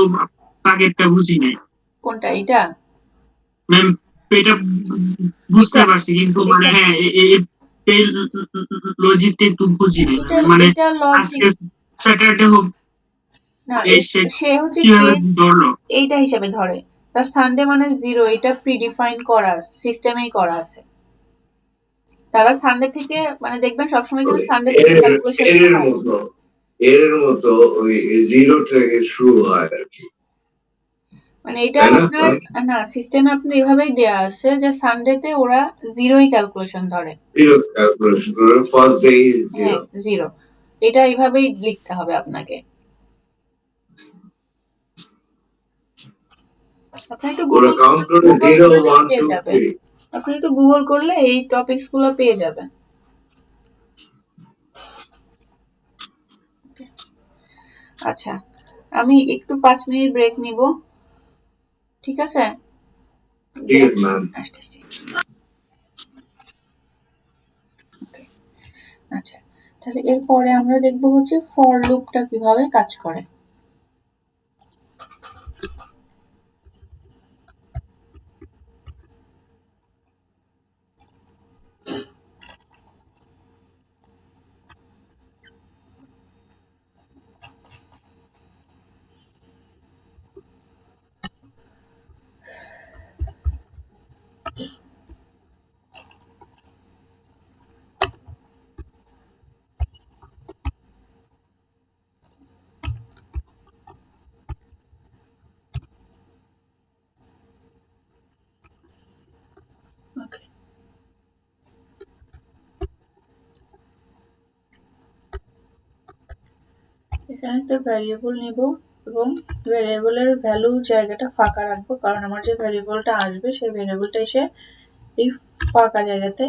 আগেরটা বুঝি নাই। কোনটা? এটা? ম্যাম এটা বুঝতে পারছি কিন্তু মানে হ্যাঁ এই লজিকটা একটু বুঝি নাই মানে এটা লজিক আজকে স্যাটারডে হোক না, এই সে হচ্ছে কিভাবে কেস ধরলো? এইটা হিসাবে ধরে, তার সানডে মানে 0, এটা প্রিডিফাইন করা আছে, সিস্টেমেই করা আছে। তারা সানডে থেকে মানে দেখবেন সবসময় কিন্তু সানডে থেকে ক্যালকুলেশন এর হয়। মতো ওই 0 থেকে শুরু হয় আর কি, মানে এটা তাই না? আপনার না, সিস্টেমে আপনার এভাবেই দেয়া আছে যে সানডেতে ওরা 0ই ক্যালকুলেশন ধরে। 0 ক্যালকুলেশন করে ফার্স্ট ডে ইজ 0। হ্যাঁ, 0, এটা এইভাবেই লিখতে হবে আপনাকে। আপনি একটু ওরা কাউন্ট করে 0 1 পেয়ে 2 যাবেন, 3। আপনি একটু গুগল করলে এই টপিকস গুলো পেয়ে যাবেন। আচ্ছা, আমি একটু 5 মিনিট ব্রেক নিব, ঠিক আছে? Please ma'am. আসতেছি। আচ্ছা, তাহলে এরপরে আমরা দেখব হচ্ছে ফর লুপটা কিভাবে কাজ করে। ওকে, এখানে একটা ভ্যারিয়েবল নিব, এবং ভেরিয়েবলের ভ্যালু জায়গাটা ফাঁকা রাখবো, কারণ আমার যে ভেরিয়েবলটা আসবে সেই ভেরিয়েবলটা এসে এই ফাঁকা জায়গাতে,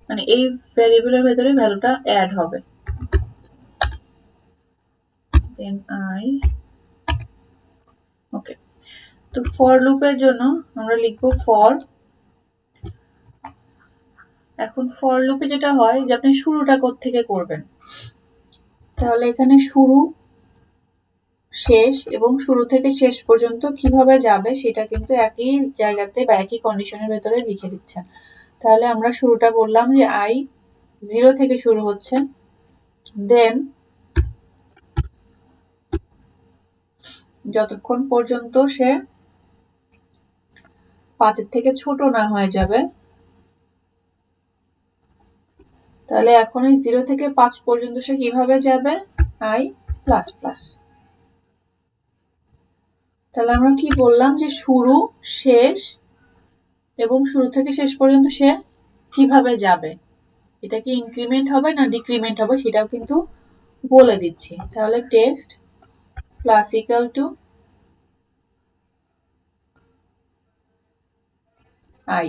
মানে এই ভেরিয়েবলের ভেতরে ভ্যালুটা অ্যাড হবে। দেন আই, ওকে। তো ফর লুপের জন্য আমরা লিখবো ফর। এখন ফর লুপে যেটা হয় যে আপনি শুরুটা কোত্থেকে করবেন, তাহলে এখানে শুরু, শেষ এবং শুরু থেকে শেষ পর্যন্ত কিভাবে যাবে সেটা কিন্তু একই জায়গাতে বা একই কন্ডিশনের ভেতরে লিখে দিচ্ছেন। তাহলে আমরা শুরুটা বললাম যে আই 0 থেকে শুরু হচ্ছে, দেন যতক্ষণ পর্যন্ত সে 5 এর থেকে ছোট না হয়ে যাবে। তাহলে এখন এই 0 থেকে 5 পর্যন্ত সে কিভাবে যাবে, আই প্লাস প্লাস। তাহলে আমরা কি বললাম যে শুরু, শেষ এবং শুরু থেকে শেষ পর্যন্ত সে কিভাবে যাবে, এটা কি ইনক্রিমেন্ট হবে না ডিক্রিমেন্ট হবে সেটাও কিন্তু বলে দিচ্ছি। তাহলে text plus equal to I.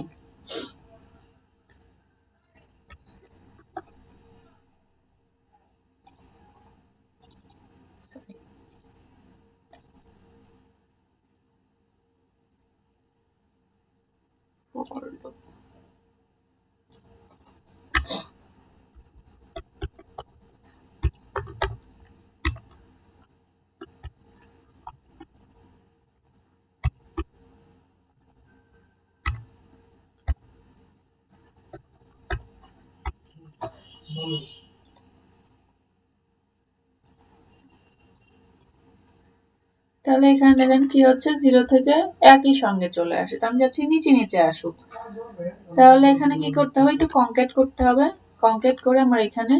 তাহলে এখানে দেখেন কি হচ্ছে, 0 থেকে একই সঙ্গে চলে আসে। তো আমি যাচ্ছি নিচে নিচে আসুক। তাহলে এখানে কি করতে হবে, একটু কনক্যাট করতে হবে। কনক্যাট করে আমার এখানে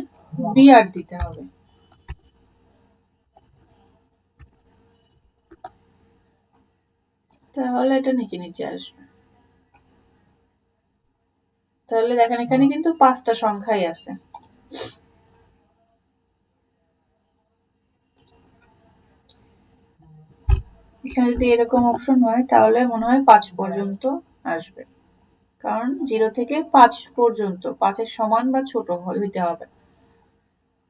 বিআর দিতে হবে। তাহলে এটা নিচে নিচে আসবে। তাহলে দেখেন এখানে কিন্তু 5টা সংখ্যাই আছে। এখানে যদি এরকম অপশন হয় তাহলে মনে হয় 5 পর্যন্ত আসবে, কারণ 0 থেকে 5 পর্যন্ত 5 এর সমান বা ছোট হইতে হবে।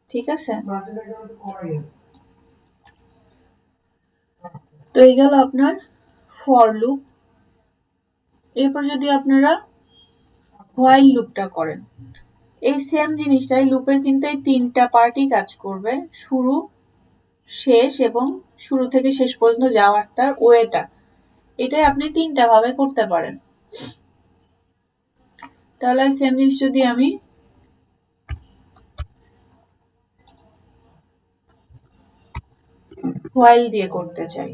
ঠিক আছে, তো এই গেল আপনার ফর লুপ। এরপর যদি আপনারা হোয়াইল লুপটা করেন, এই সেম জিনিসটাই লুপের কিন্তু এই 3টা পার্টই কাজ করবে, শুরু, শেষ এবং শুরু থেকে শেষ পর্যন্ত যাওয়ার তার ওয়েটা। এটাই আপনি 3টা ভাবে করতে পারেন। তাহলে সেম জিনিস যদি আমি হোয়াইল দিয়ে করতে চাই,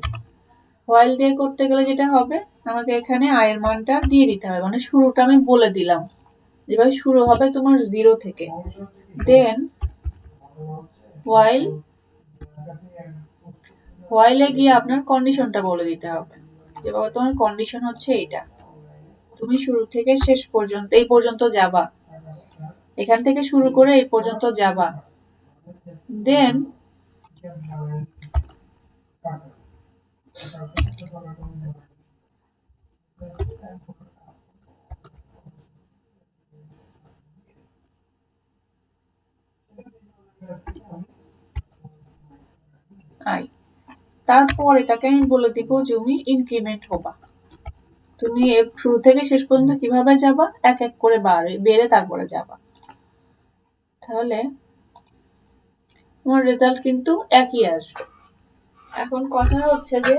হোয়াইল দিয়ে করতে গেলে যেটা হবে, আমাকে এখানে আয়ের মানটা দিয়ে দিতে হবে, মানে শুরুটা আমি বলে দিলাম যেভাবে শুরু হবে তোমার 0 থেকে, দেন হোয়াইল, হোয়াইলে গিয়ে আপনার কন্ডিশনটা বলে দিতে হবে, যেভাবে তোমার কন্ডিশন হচ্ছে এইটা, তুমি শুরু থেকে শেষ পর্যন্ত এই পর্যন্ত যাবা, এখান থেকে শুরু করে এই পর্যন্ত যাবা, দেন আই, তারপর এটাকে আমি বলে দিব তুমি ইনক্রিমেন্ট হবা, তুমি শুরু থেকে শেষ পর্যন্ত কিভাবে যাবা, এক এক করে বেড়ে তারপরে যাবা। তাহলে তোমার রেজাল্ট কিন্তু একই আসবে। এখন কথা হচ্ছে যে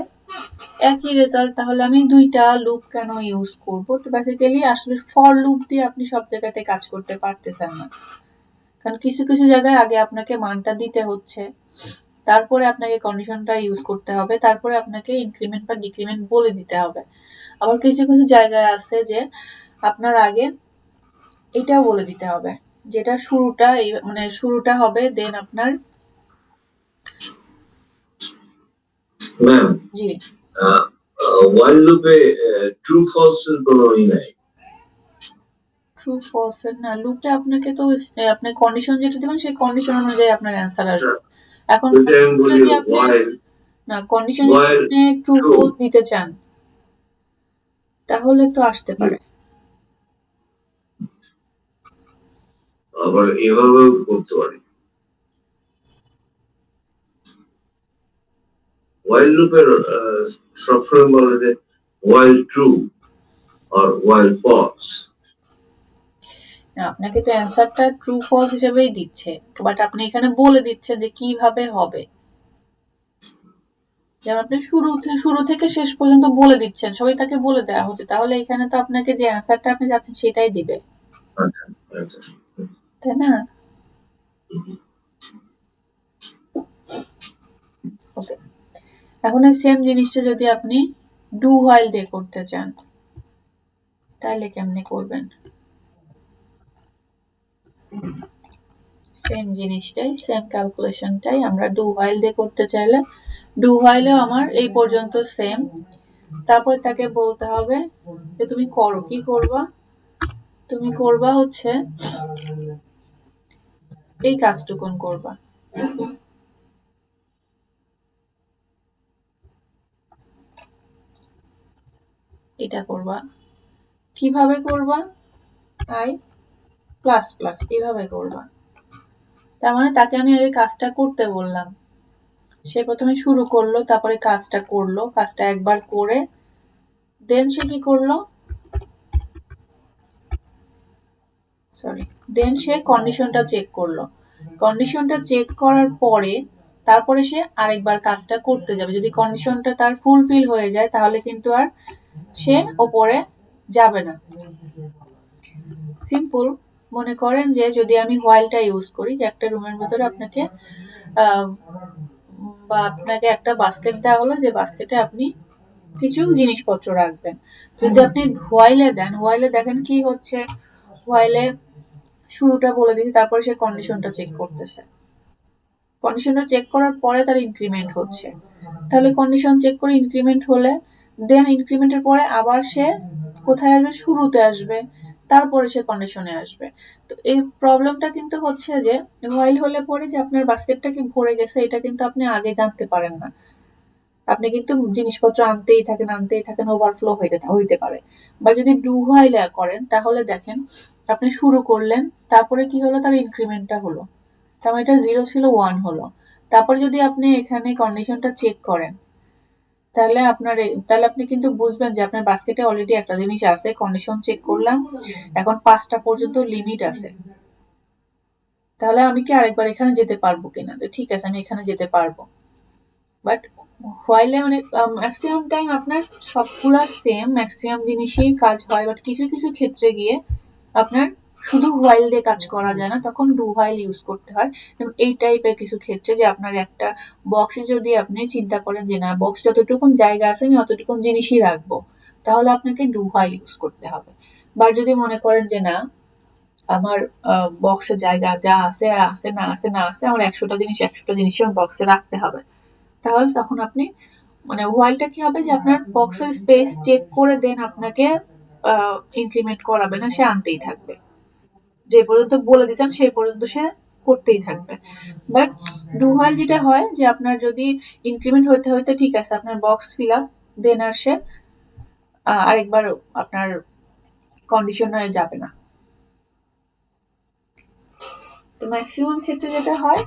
একই রেজাল্ট, তাহলে আমি 2টা লুপ কেন ইউজ করব? তো বেসিক্যালি আসলে ফর লুপ দিয়ে আপনি সব জায়গাতে কাজ করতে পারতেছেন না, কারণ কিছু কিছু জায়গায় আগে আপনাকে মানটা দিতে হচ্ছে, তারপরে আপনাকে কন্ডিশনটা ইউজ করতে হবে, তারপরে আপনাকে ইনক্রিমেন্ট বা ডিক্রিমেন্ট বলে দিতে হবে। আবার কিছু কিছু জায়গায় আছে যে আপনার আগে এটাও বলে দিতে হবে, যেটা শুরুটা মানে শুরুটা হবে, দেন আপনার ম্যাম জি ওয়াইল লুপে ট্রু ফলস এর কোনো ই নাই। ট্রু ফলস না, লুপে আপনাকে তো আপনি কন্ডিশন যেটা দিবেন সেই কন্ডিশন অনুযায়ী আপনার অ্যান্সার আসবে। এখন যদি আমি বলি যদি আপনি ওয়াইল না, কন্ডিশন while আপনি ট্রু true ফলস দিতে চান তাহলে তো আসতে পারে। আবার এভাবেও করতে পারি। while লুপের সবসময় বলে যে while true or while false। না, আপনাকে তো অ্যান্সারটা ট্রু ফলস হিসেবেই দিচ্ছে, বাট আপনি এখানে বলে দিচ্ছেন যে কিভাবে হবে। যেমন আপনি শুরু থেকে শেষ পর্যন্ত বলে দিচ্ছেন, সবাই তাকে বলে দেওয়া হচ্ছে, তাহলে এখানে তো আপনাকে যে অ্যান্সারটা আপনি যাচ্ছেন সেটাই দিবে, আচ্ছা আচ্ছা তাই না? ওকে, এখন এই সেম জিনিসটা যদি আপনি ডু হোয়াইল দিয়ে করতে চান তাহলে কেমনে করবেন? সেম জিনিসটাই, সেম ক্যালকুলেশনটাই আমরা ডু হোয়াইল দিয়ে করতে চাইলে, ডু হোয়াইলেও আমার এই পর্যন্ত সেম। তারপর তাকে বলতে হবে যে তুমি করো, কি করবা? তুমি করবা হচ্ছে এই কাজটুকুন করবা। এটা করবা। কিভাবে করবা? আই প্লাস প্লাস এইভাবে করবা। তার মানে তাকে আমি এই কাজটা করতে বললাম, সে প্রথমে শুরু করলো, তারপরে কাজটা করলো, কাজটা একবার করে দেন সে কি করলো, দেন সে কন্ডিশনটা চেক করলো। কন্ডিশনটা চেক করার পরে তারপরে সে আরেকবার কাজটা করতে যাবে। যদি কন্ডিশনটা তার ফুলফিল হয়ে যায় তাহলে কিন্তু আর সে ওপরে যাবে না। সিম্পল। মনে করেন যে যদি আমি হোয়াইলটা ইউজ করি, যে একটা রুমের ভিতরে আপনাকে বা আপনাকে একটা বাস্কেট দেওয়া হলো, যে বাস্কেটে আপনি কিছু জিনিসপত্র রাখবেন। যদি আপনি হোয়াইলে দেন, হোয়াইলে দেখেন কি হচ্ছে, হোয়াইলে শুরুটা বলে দিচ্ছি, তারপরে সে কন্ডিশনটা চেক করতেছে। কন্ডিশনটা চেক করার পরে তার ইনক্রিমেন্ট হচ্ছে, তাহলে কন্ডিশন চেক করে ইনক্রিমেন্ট হলে দেন ইনক্রিমেন্টের পরে আবার সে কোথায় আসবে? শুরুতে আসবে, তারপরে সে কন্ডিশনে আসবে। তো এই প্রবলেমটা কিন্তু হচ্ছে যে হোয়াইল হলে পরে যে আপনার বাস্কেটটা কি ভরে গেছে এটা কিন্তু আপনি আগে জানতে পারেন না। আপনি কিন্তু জিনিসপত্র আনতেই থাকেন, ওভারফ্লো হইতে পারে। বা যদি ডু হোয়াইল করেন তাহলে দেখেন আপনি শুরু করলেন, তারপরে কি হলো? তার ইনক্রিমেন্টটা হলো, তার মানে এটা 0 ছিল 1 হলো। তারপর যদি আপনি এখানে কন্ডিশনটা চেক করেন তাহলে আপনি কিন্তু বুঝবেন যে আপনার বাস্কেটে অলরেডি একটা জিনিস আছে, কন্ডিশন চেক করলাম, এখন 5টা পর্যন্ত লিমিট আছে, তাহলে আমি কি আরেকবার এখানে যেতে পারবো কিনা? তো ঠিক আছে, আমি এখানে যেতে পারবো। বাট হোয়াইলে মানে ম্যাক্সিমাম টাইম আপনার সবগুলা সেম, ম্যাক্সিমাম জিনিসই কাজ হয়, বাট কিছু কিছু ক্ষেত্রে গিয়ে আপনার শুধু হোয়াইল দিয়ে কাজ করা যায় না, তখন ডু হোয়াইল ইউজ করতে হয়। এবং এই টাইপের কিছু ক্ষেত্রে যে আপনার একটা বক্সে যদি আপনি চিন্তা করেন যে না, বক্স যতটুকুন জায়গা আছে আমি অতটুকুন জিনিসই রাখবো, তাহলে আপনাকে ডু হোয়াইল ইউজ করতে হবে। বা যদি মনে করেন যে না, আমার বক্সের জায়গা যা আছে না আছে, আমার 100টা জিনিসই আমার বক্সে রাখতে হবে, তাহলে তখন আপনি মানে হোয়াইলটা কি হবে যে আপনার বক্সের স্পেস চেক করে দেন আপনাকে ইনক্রিমেন্ট করাবে না, সে আনতেই থাকবে, যে পর্যন্ত বলে দিয়েছেন সেই পর্যন্ত সে করতেই থাকবে। বাট ডু হোয়াইল যেটা হয় যে আপনার যদি ইনক্রিমেন্ট হইতে হইতে ঠিক আছে আপনার বক্স ফিল আপ, দেন আর সে আরেকবার আপনার কন্ডিশন হয়ে যাবে না। তো ম্যাক্সিমাম ক্ষেত্রে যেটা হয়,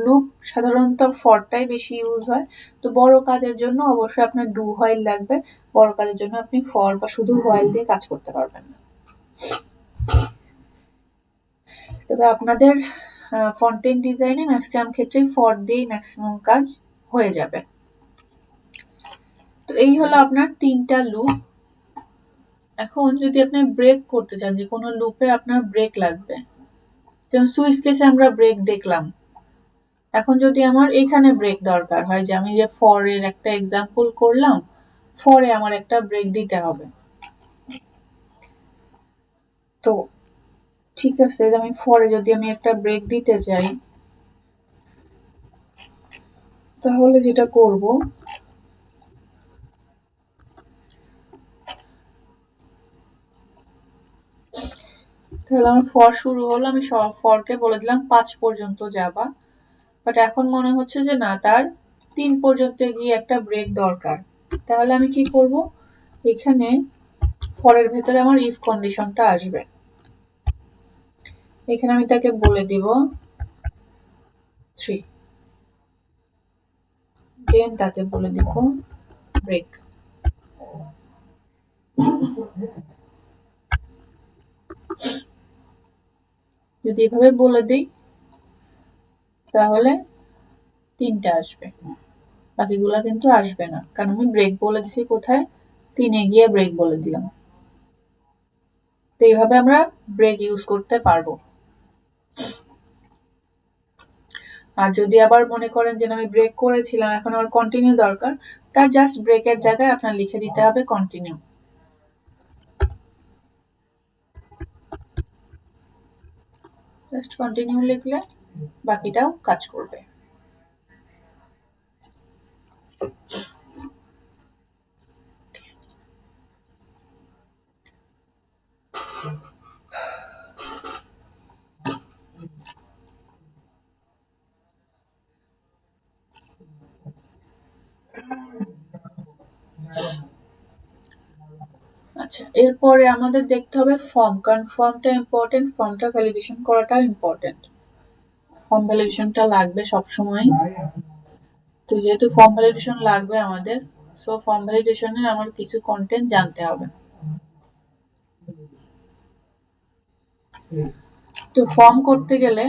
লুপ সাধারণত ফরটাই বেশি ইউজ হয়। তো বড় কাজের জন্য অবশ্যই আপনার ডু হোয়াইল লাগবে, বড় কাজের জন্য আপনি ফর বা শুধু হোয়াইল দিয়ে কাজ করতে পারবেন না। তবে আপনাদের ফ্রন্ট এন্ড ডিজাইনে ম্যাক্সিমাম ক্ষেত্রে ফর দিয়েই ম্যাক্সিমাম কাজ হয়ে যাবে। তো এই হলো আপনার 3টা লুপ। এখন যদি আপনি ব্রেক করতে চান, যে কোনো লুপে আপনার ব্রেক লাগবে, যেমন সুইচ কেসে আমরা ব্রেক দেখলাম, এখন যদি আমার এখানে ব্রেক দরকার হয়, যে আমি যে ফর এর একটা এক্সাম্পল করলাম, ফরে আমার একটা ব্রেক দিতে হবে, তো ঠিক আছে, আমি ফরে যদি আমি একটা ব্রেক দিতে চাই তাহলে যেটা করব, তাহলে আমার ফর শুরু হলো, আমি ফরকে বলে দিলাম 5 পর্যন্ত যাবা, বাট এখন মনে হচ্ছে যে না, তার 3 পর্যন্ত গিয়ে একটা ব্রেক দরকার, তাহলে আমি কি করব, এখানে ফরের ভেতরে আমার ইফ কন্ডিশনটা আসবে। এখানে আমি তাকে বলে দিব 3, দেন তাকে বলে দিব ব্রেক। যদি এভাবে বলে দিই তাহলে 3টা আসবে, বাকিগুলা কিন্তু আসবে না, কারণ আমি ব্রেক বলে দিছি কোথায়, 3-এ গিয়ে ব্রেক বলে দিলাম। তো এইভাবে আমরা ব্রেক ইউজ করতে পারবো। আর যদি আবার মনে করেন যে আমি ব্রেক করেছিলাম, এখন আমার কন্টিনিউ দরকার, তার জাস্ট ব্রেকের জায়গায় আপনার লিখে দিতে হবে কন্টিনিউ। জাস্ট কন্টিনিউ লিখলে বাকিটাও কাজ করবে। আচ্ছা, এরপরে আমাদের দেখতে হবে ফর্ম, কারণ ফর্মটা ইম্পর্টেন্ট, ফর্মটা ভ্যালিডেশন করাটা ইম্পর্টেন্ট। ফর্ম ভ্যালিডেশনটা লাগবে সবসময়। তো যেহেতু ফর্ম ভ্যালিডেশন লাগবে আমাদের, সো ফর্ম ভ্যালিডেশনের আমার কিছু কন্টেন্ট জানতে হবে। তো ফর্ম করতে গেলে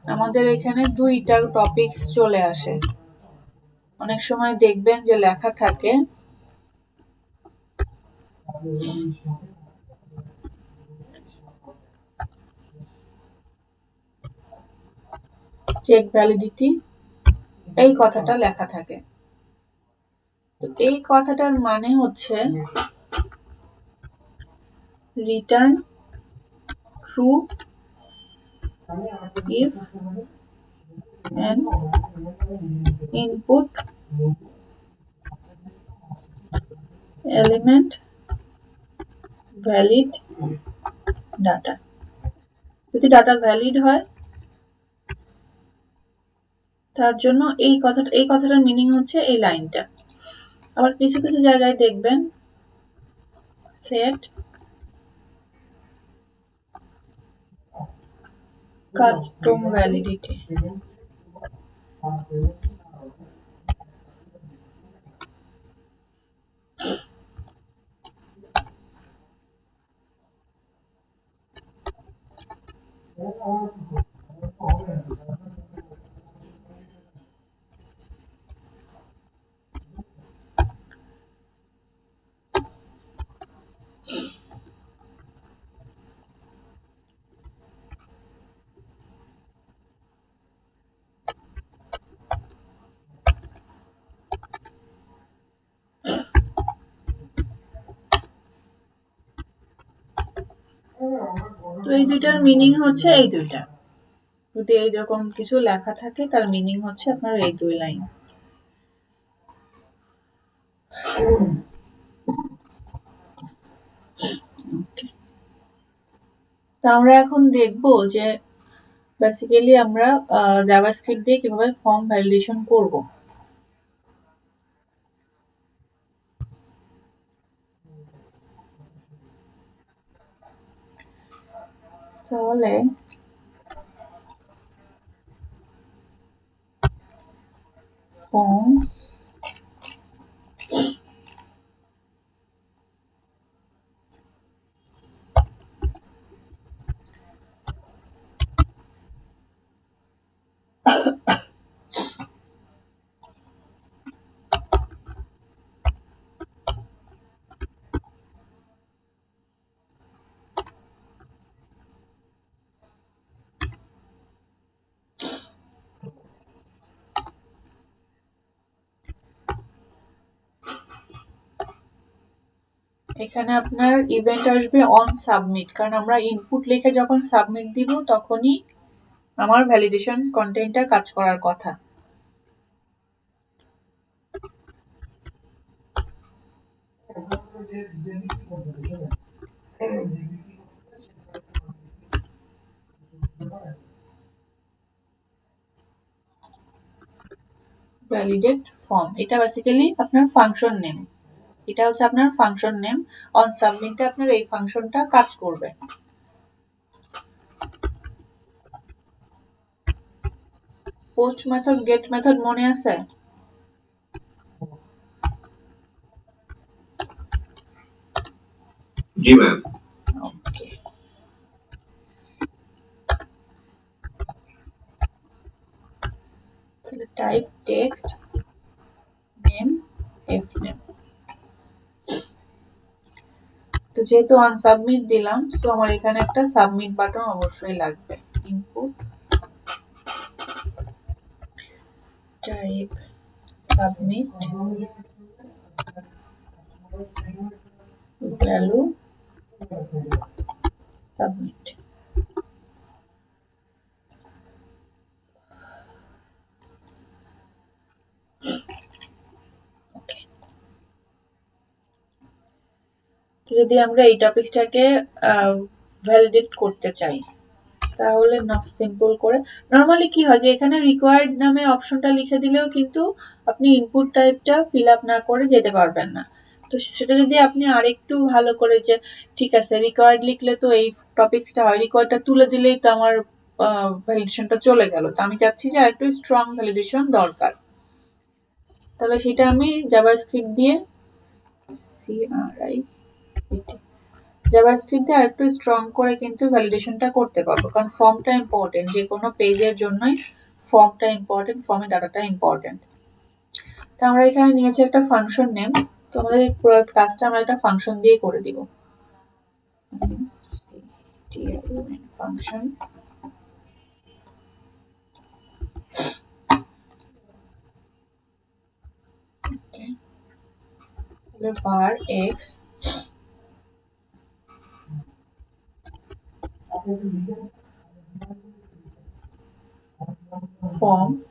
আমাদের এখানে 2টা টপিকস চলে আসে। অনেক সময় দেখবেন যে লেখা থাকে চেক ভ্যালিডিটি, এই কথাটা লেখা থাকে। তো এই কথাটার মানে হচ্ছে return true if an input element valid data। যদি ডাটা ভ্যালিড হয় তার জন্য এই কথাটার মিনিং হচ্ছে এই লাইনটা। আবার কিছু কিছু জায়গায় দেখবেন সেট কাস্টম ভ্যালিডিটি, তো এই দুইটার মিনিং হচ্ছে এই দুইটা। যদি এইরকম কিছু লেখা থাকে তার মিনিং হচ্ছে আপনার এই 2 লাইন। তো আমরা এখন দেখব যে বেসিক্যালি আমরা জাভাস্ক্রিপ্ট দিয়ে কিভাবে ফর্ম ভ্যালিডেশন করব। তাহলে ফর্ম এখানে আপনার ইভেন্ট আসবে অন সাবমিট, কারণ আমরা ইনপুট লিখে যখন সাবমিট দিব তখনই আমার ভ্যালিডেশন কন্টেন্টটা কাজ করার কথা। ভ্যালিডেট ফর্ম, এটা বেসিক্যালি আপনার ফাংশন নেম, এটা হচ্ছে আপনার ফাংশন নেম। অন সাবমিটে আপনার এই ফাংশনটা কাজ করবে। পোস্ট মেথড, গেট মেথড মনে আছে? জি ম্যাম। ওকে, তাহলে type text name F name. তো যেহেতু অন সাবমিট দিলাম, সো আমার এখানে একটা সাবমিট বাটন অবশ্যই লাগবে। Input type submit value submit. Okay, যদি আমরা এই টপিকটাকে ভ্যালিডেট করতে চাই তাহলে সিম্পল করে নরমালি কি হয় যে এখানে রিকোয়ার্ড নামে অপশনটা লিখে দিলেও কিন্তু আপনি ইনপুট টাইপটা ফিল আপ না করে যেতে পারবেন না। তো সেটা যদি আপনি আরেকটু ভালো করে যে ঠিক আছে রিকোয়ার্ড লিখলে তো এই টপিকসটা হয়, রিকোয়ার্ডটা তুলে দিলেই তো আমার ভ্যালিডেশনটা চলে গেল, তো আমি চাচ্ছি যে আরেকটু স্ট্রং ভ্যালিডেশন দরকার। তাহলে সেটা আমি জাভাস্ক্রিপ্ট দিয়ে জাভাস্ক্রিপ্ট দিয়ে আরেকটু স্ট্রং করে কিন্তু ভ্যালিডেশনটা করতে পারবো, কারণ ফর্মটা ইম্পর্টেন্ট, যে কোনো পেজের জন্যই ফর্মটা ইম্পর্টেন্ট, ফর্মে ডাটাটা ইম্পর্টেন্ট। তো আমরা এখানে নিয়েছি একটা ফাংশন নেম, তো আমাদের পুরো কাজটা আমরা একটা ফাংশন দিয়ে করে দিব। ফাংশন var x forms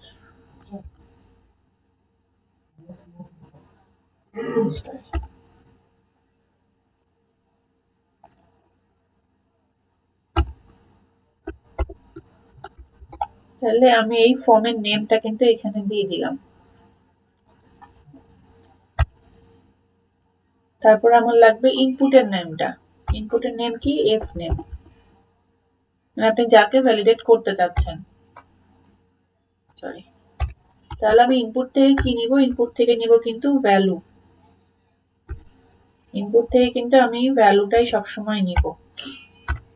তাহলে আমি এই ফর্মের নেমটা কিন্তু এখানে দিয়ে দিলাম। তারপর আমার লাগবে ইনপুটের নেমটা। ইনপুটের নেম কি? এফ নেম, মানে আপনি যাকে ভ্যালিডেট করতে চাচ্ছেন। সরি, তাহলে আমি ইনপুট থেকে কি নিব? ইনপুট থেকে নিব কিন্তু ভ্যালু। ইনপুট থেকে কিন্তু আমি ভ্যালুটাই সবসময় নিব।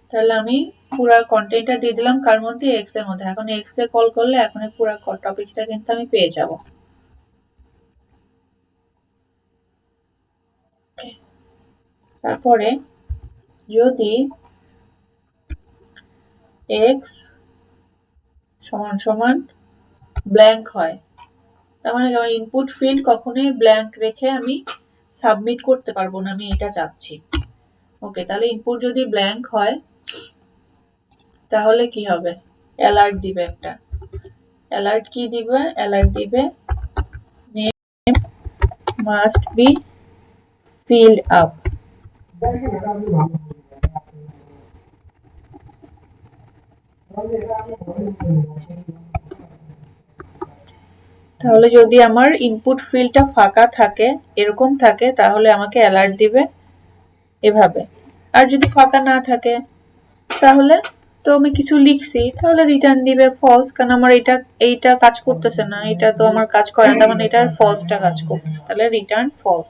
তাহলে আমি পুরো কন্টেন্টটা দিয়ে দিলাম কার মধ্যে? এক্স এর মধ্যে। এখন এক্স কে কল করলে এখন পুরো টপিকটা কিন্তু আমি পেয়ে যাব। তারপরে যদি এক্স সমান সমান ব্ল্যাঙ্ক হয়, তার মানে আমার ইনপুট ফিল্ড কখনোই ব্ল্যাঙ্ক রেখে আমি সাবমিট করতে পারবো না, আমি এটা চাচ্ছি। ওকে, তাহলে ইনপুট যদি ব্ল্যাঙ্ক হয় তাহলে কি হবে? অ্যালার্ট দিবে একটা। অ্যালার্ট কি দিবে? অ্যালার্ট দিবে name must be filled up. তাহলে যদি আমার ইনপুট ফিল্ডটা ফাঁকা থাকে, এরকম থাকে, তাহলে আমাকে অ্যালার্ট দিবে এভাবে। আর যদি ফাঁকা না থাকে তাহলে তো আমি কিছু লিখছি, তাহলে রিটার্ন দিবে ফলস, কারণ আমার এইটা কাজ করতেছে না, এটা তো আমার কাজ করে না, তার মানে এটার ফলসটা কাজ করবে, তাহলে রিটার্ন ফলস।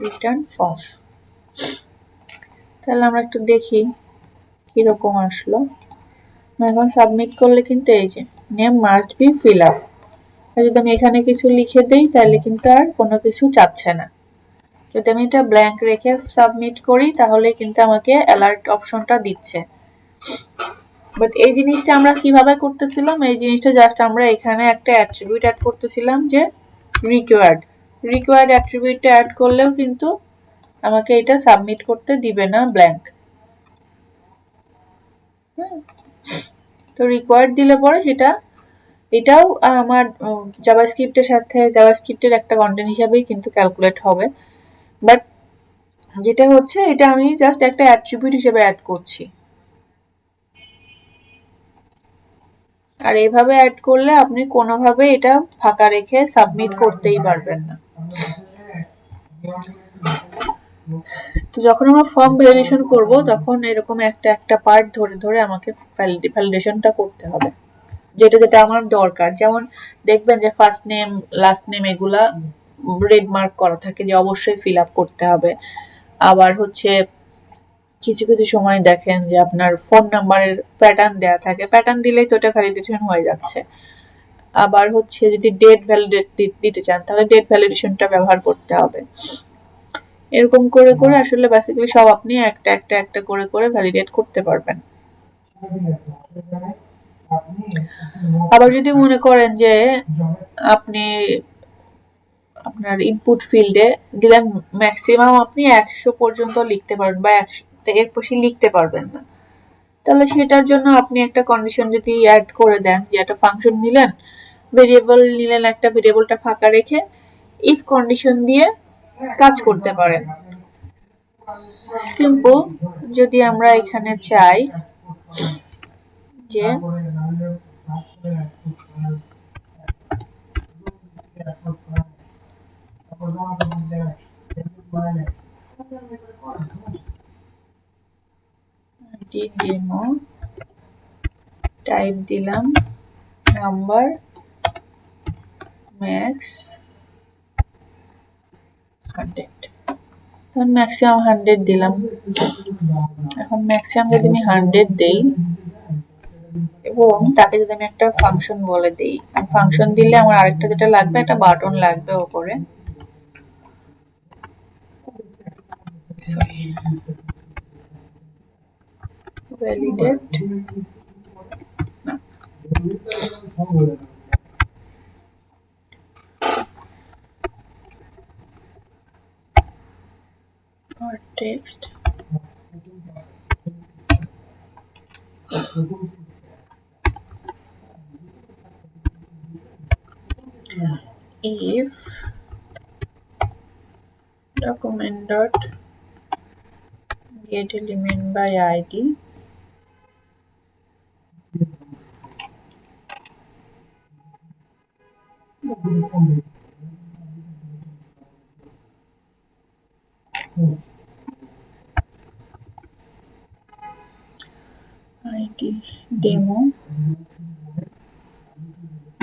Return false. তাহলে আমরা একটু দেখি কিরকম আসলো। এখন সাবমিট করলে কিন্তু এই যে name must be fill up, যদি আমি এখানে কিছু লিখে দেই তাহলে কিন্তু আর কোনো কিছু চাচ্ছে না। যদি আমি এটা ব্ল্যাঙ্ক রেখে সাবমিট করি তাহলে কিন্তু আমাকে অ্যালার্ট অপশনটা দিচ্ছে। বাট এই জিনিসটা আমরা কিভাবে করতেছিলাম? এই জিনিসটা জাস্ট আমরা এখানে একটা অ্যাট্রিবিউট অ্যাড করতেছিলাম যে রিকোয়ার্ড অ্যাট্রিবিউটটা অ্যাড করলেও কিন্তু আমাকে এটা সাবমিট করতে দিবে না ব্ল্যাঙ্ক। তো রিকোয়ার্ড দিলে পরে সেটা এটাও আমার জাভাস্ক্রিপ্টের সাথে জাভাস্ক্রিপ্টের একটা কন্টেন্ট হিসাবেই কিন্তু ক্যালকুলেট হবে, বাট যেটা হচ্ছে এটা আমি জাস্ট একটা অ্যাট্রিবিউট হিসেবে অ্যাড করছি। আর এইভাবে অ্যাড করলে আপনি কোনোভাবে এটা ফাঁকা রেখে সাবমিট করতেই পারবেন না। তো যখন আমরা ফর্ম ভ্যালিডেশন করব তখন এরকম একটা একটা পার্ট ধরে ধরে আমাকে ভ্যালিডেশনটা করতে হবে, যেটা যেটা আমার দরকার। যেমন দেখবেন যে ফার্স্ট নেম লাস্ট নেম এগুলা রেড মার্ক করা থাকে যে অবশ্যই ফিল আপ করতে হবে। আবার হচ্ছে কিছু কিছু সময় দেখেন যে আপনার ফোন নাম্বারের প্যাটার্ন দেয়া থাকে, প্যাটার্ন দিলেই তো এটা ভ্যালিডেশন হয়ে যাচ্ছে। আবার হচ্ছে যদি ডেট ভ্যালিডেট দিতে চান তাহলে ডেট ভ্যালিডেশনটা ব্যবহার করতে হবে। এরকম করে করে আসলে বেসিক্যালি সব আপনি একটা একটা একটা করে করে ভ্যালিডেট করতে পারবেন। আবার যদি মনে করেন যে আপনি আপনার ইনপুট ফিল্ডে দিলেন ম্যাক্সিমাম আপনি 100 পর্যন্ত লিখতে পারবেন বা 100 এর বেশি লিখতে পারবেন না, তাহলে সেটার জন্য আপনি একটা কন্ডিশন যদি অ্যাড করে দেন যে একটা ফাংশন নিলেন, ভেরিয়েবল নিলেন, একটা ভেরিয়েবলটা ফাঁকা রেখে ইফ কন্ডিশন দিয়ে কাজ করতে পারেন। সিম্পল। যদি আমরা এখানে চাই যে ডেমো টাইপ দিলাম নাম্বার ম্যাক্স 100, তখন ম্যাক্সিমাম 100 দিলাম। এখন ম্যাক্সিমাম যদি আমি 100 দেই এবং তাকে যদি আমি একটা ফাংশন বলে দেই, ফাংশন দিলে আমার আরেকটা যেটা লাগবে একটা বাটন লাগবে উপরে, সরি ভ্যালিডেট না or text if document dot get element by id id demo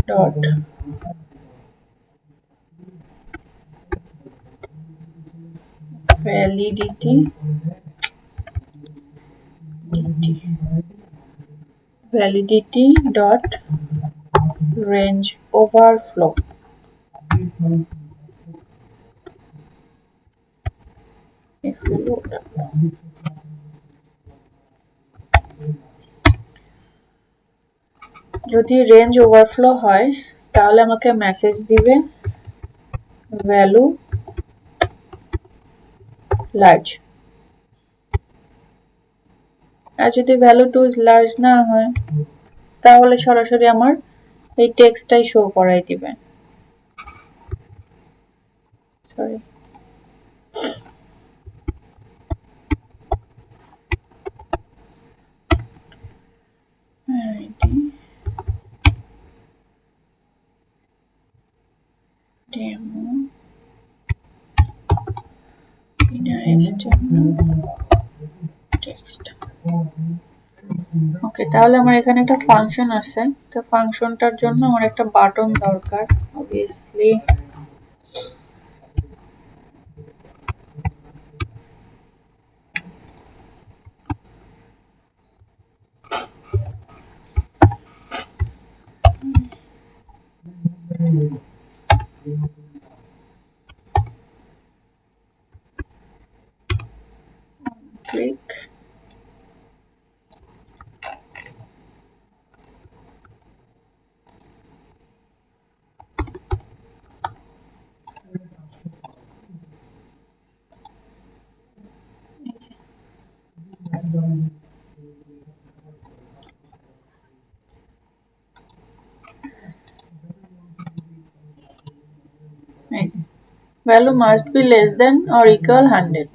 dot validity dot range overflow if you load up. যদি রেঞ্জ ওভারফ্লো হয় তাহলে আমাকে মেসেজ দিবে ভ্যালু লার্জ, আর যদি ভ্যালু টু লার্জ না হয় তাহলে সরাসরি আমার এই টেক্সটটাই শো করাই দিবে। Sorry demo text। ওকে, তাহলে আমার এখানে একটা ফাংশন আছে, তো ফাংশনটার জন্য আমার একটা বাটন দরকার obviously। click এই যে value must be less than or equal 100।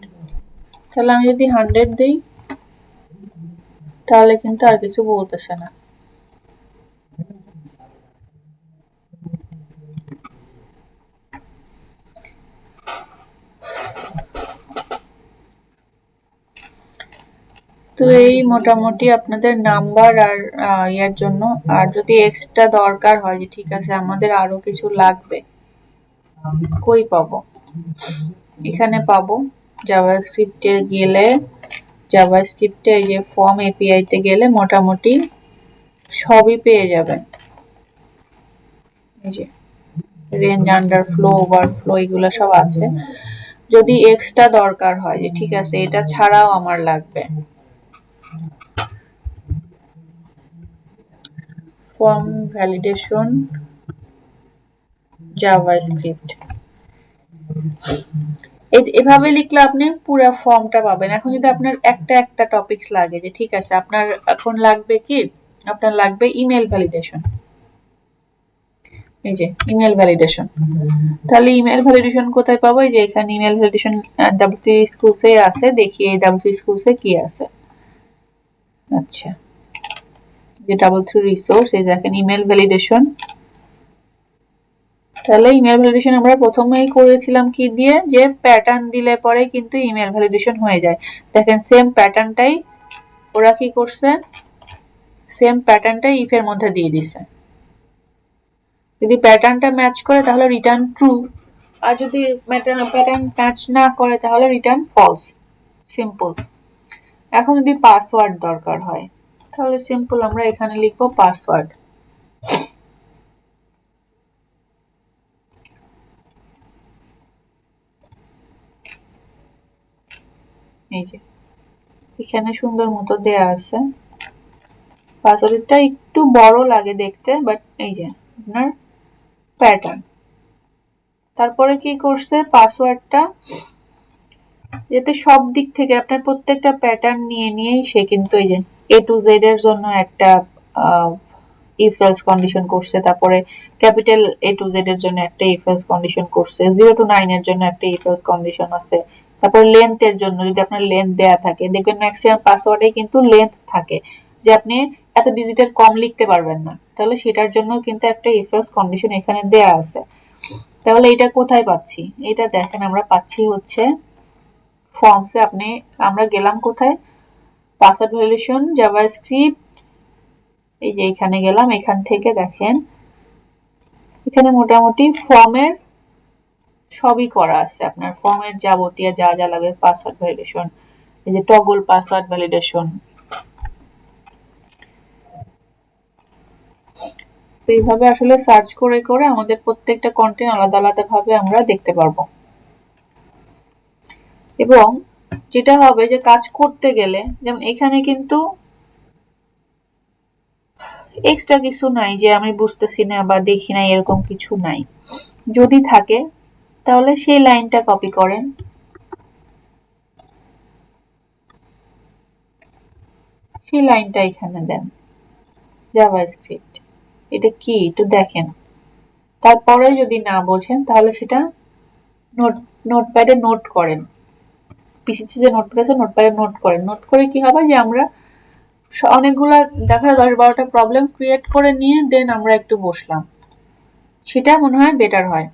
তাহলে আমি যদি 100 দিই তাহলে কিন্তু আর কিছু বলতেছে না। তো এই মোটামুটি আপনাদের নাম্বার আর ইয়ার জন্য। আর যদি এক্সট্রা দরকার হয় যে ঠিক আছে আমাদের আরো কিছু লাগবে, কই পাবো? এখানে পাবো জাভাস্ক্রিপ্টে গেলে, জাভাস্ক্রিপ্টে এই যে ফর্ম এপিআই তে গেলে মোটামুটি সবই পেয়ে যাবেন। এই যে রেঞ্জ, আন্ডারফ্লো, ওভারফ্লো এগুলো সব আছে। যদি এক্সট্রা দরকার হয় যে ঠিক আছে এটা ছাড়াও আমার লাগবে, ফর্ম ভ্যালিডেশন জাভাস্ক্রিপ্ট এভাবে লিখলে আপনি পুরো ফর্মটা পাবেন। এখন যদি আপনার একটা একটা টপিকস লাগে যে ঠিক আছে আপনার এখন লাগবে কি, আপনার লাগবে ইমেল ভ্যালিডেশন, এই যে ইমেল ভ্যালিডেশন। তাহলে ইমেল ভ্যালিডেশন কোথায় পাবো? এই যে এখানে ইমেল ভ্যালিডেশন W3 স্কুলসে আছে, দেখি এই W3 স্কুলসে কি আছে। আচ্ছা, যে W3 রিসোর্স, এই দেখেন ইমেল ভ্যালিডেশন। তাহলে ইমেল ভ্যালিডেশন আমরা প্রথমেই করেছিলাম কি দিয়ে, যে প্যাটার্ন দিলে পরে কিন্তু ইমেল ভ্যালিডেশন হয়ে যায়। দেখেন সেম প্যাটার্নটাই ওরা কি করছে, সেম প্যাটার্নটাই ইফ এর মধ্যে দিয়ে দিছে। যদি প্যাটার্নটা ম্যাচ করে তাহলে রিটার্ন ট্রু, আর যদি প্যাটার্ন ম্যাচ না করে তাহলে রিটার্ন ফলস। সিম্পল। এখন যদি পাসওয়ার্ড দরকার হয় তাহলে সিম্পল আমরা এখানে লিখবো পাসওয়ার্ড। এই যে এখানে সুন্দর মতো দেয়া আছে। পাসওয়ার্ডটা একটু বড় লাগে দেখতে, বাট এই যে আপনার প্যাটার্ন। তারপরে কি করছে, পাসওয়ার্ডটা যাতে সব দিক থেকে আপনার প্রত্যেকটা প্যাটার্ন নিয়ে নিয়েই সে কিন্তু এই যে A to Z এর জন্য একটা if else কন্ডিশন করছে, তারপরে ক্যাপিটাল A to Z এর জন্য একটা if else কন্ডিশন করছে, 0 to 9 এর জন্য একটা if else কন্ডিশন আছে, তারপর লেন্থ এর জন্য যদি আপনার লেন্থ দেয়া থাকে, দেখবেন ম্যাক্সিমাম পাসওয়ার্ডে কিন্তু লেন্থ থাকে যে আপনি এত ডিজিটের কম লিখতে পারবেন না, তাহলে সেটার জন্য কিন্তু একটা if else কন্ডিশন এখানে দেয়া আছে। তাহলে এটা কোথায় পাচ্ছি? এটা দেখেন আমরা পাচ্ছি হচ্ছে ফর্মসে। আমরা গেলাম কোথায়, পাসওয়ার্ড ভ্যালিডেশন জাভাস্ক্রিপ্ট, এই যে এখানে গেলাম, এখান থেকে দেখেন এখানে মোটামুটি ফর্মের সবই করা আছে। আপনার ফর্মের যাবতীয় যা যা লাগে, পাসওয়ার্ড ভ্যালিডেশন, এই যে টগল পাসওয়ার্ড ভ্যালিডেশন। তো এইভাবে আসলে সার্চ করে করে আমাদের প্রত্যেকটা কন্টেন্ট আলাদা আলাদা ভাবে আমরা দেখতে পারবো। এবং যেটা হবে যে কাজ করতে গেলে, যেমন এখানে কিন্তু এক্সট্রা কিছু নাই যে আমি বুঝতেছি না বা দেখি না, এরকম কিছু নাই। যদি থাকে তাহলে সেই লাইনটা কপি করেন, সেই লাইনটা এখানে দেন জাভাস্ক্রিপ্ট। এটা কি একটু দেখেন, তারপরে যদি না বোঝেন তাহলে সেটা নোটপ্যাডে নোট করেন। পিসিতে যে নোটপ্যাড আছে নোটপ্যাডে নোট করেন। নোট করে কি হবে যে আমরা অনেকগুলা দেখা 10-12টা প্রবলেম ক্রিয়েট করে নিয়ে দেন আমরা একটু বসলাম, সেটা মনে হয় বেটার হয়।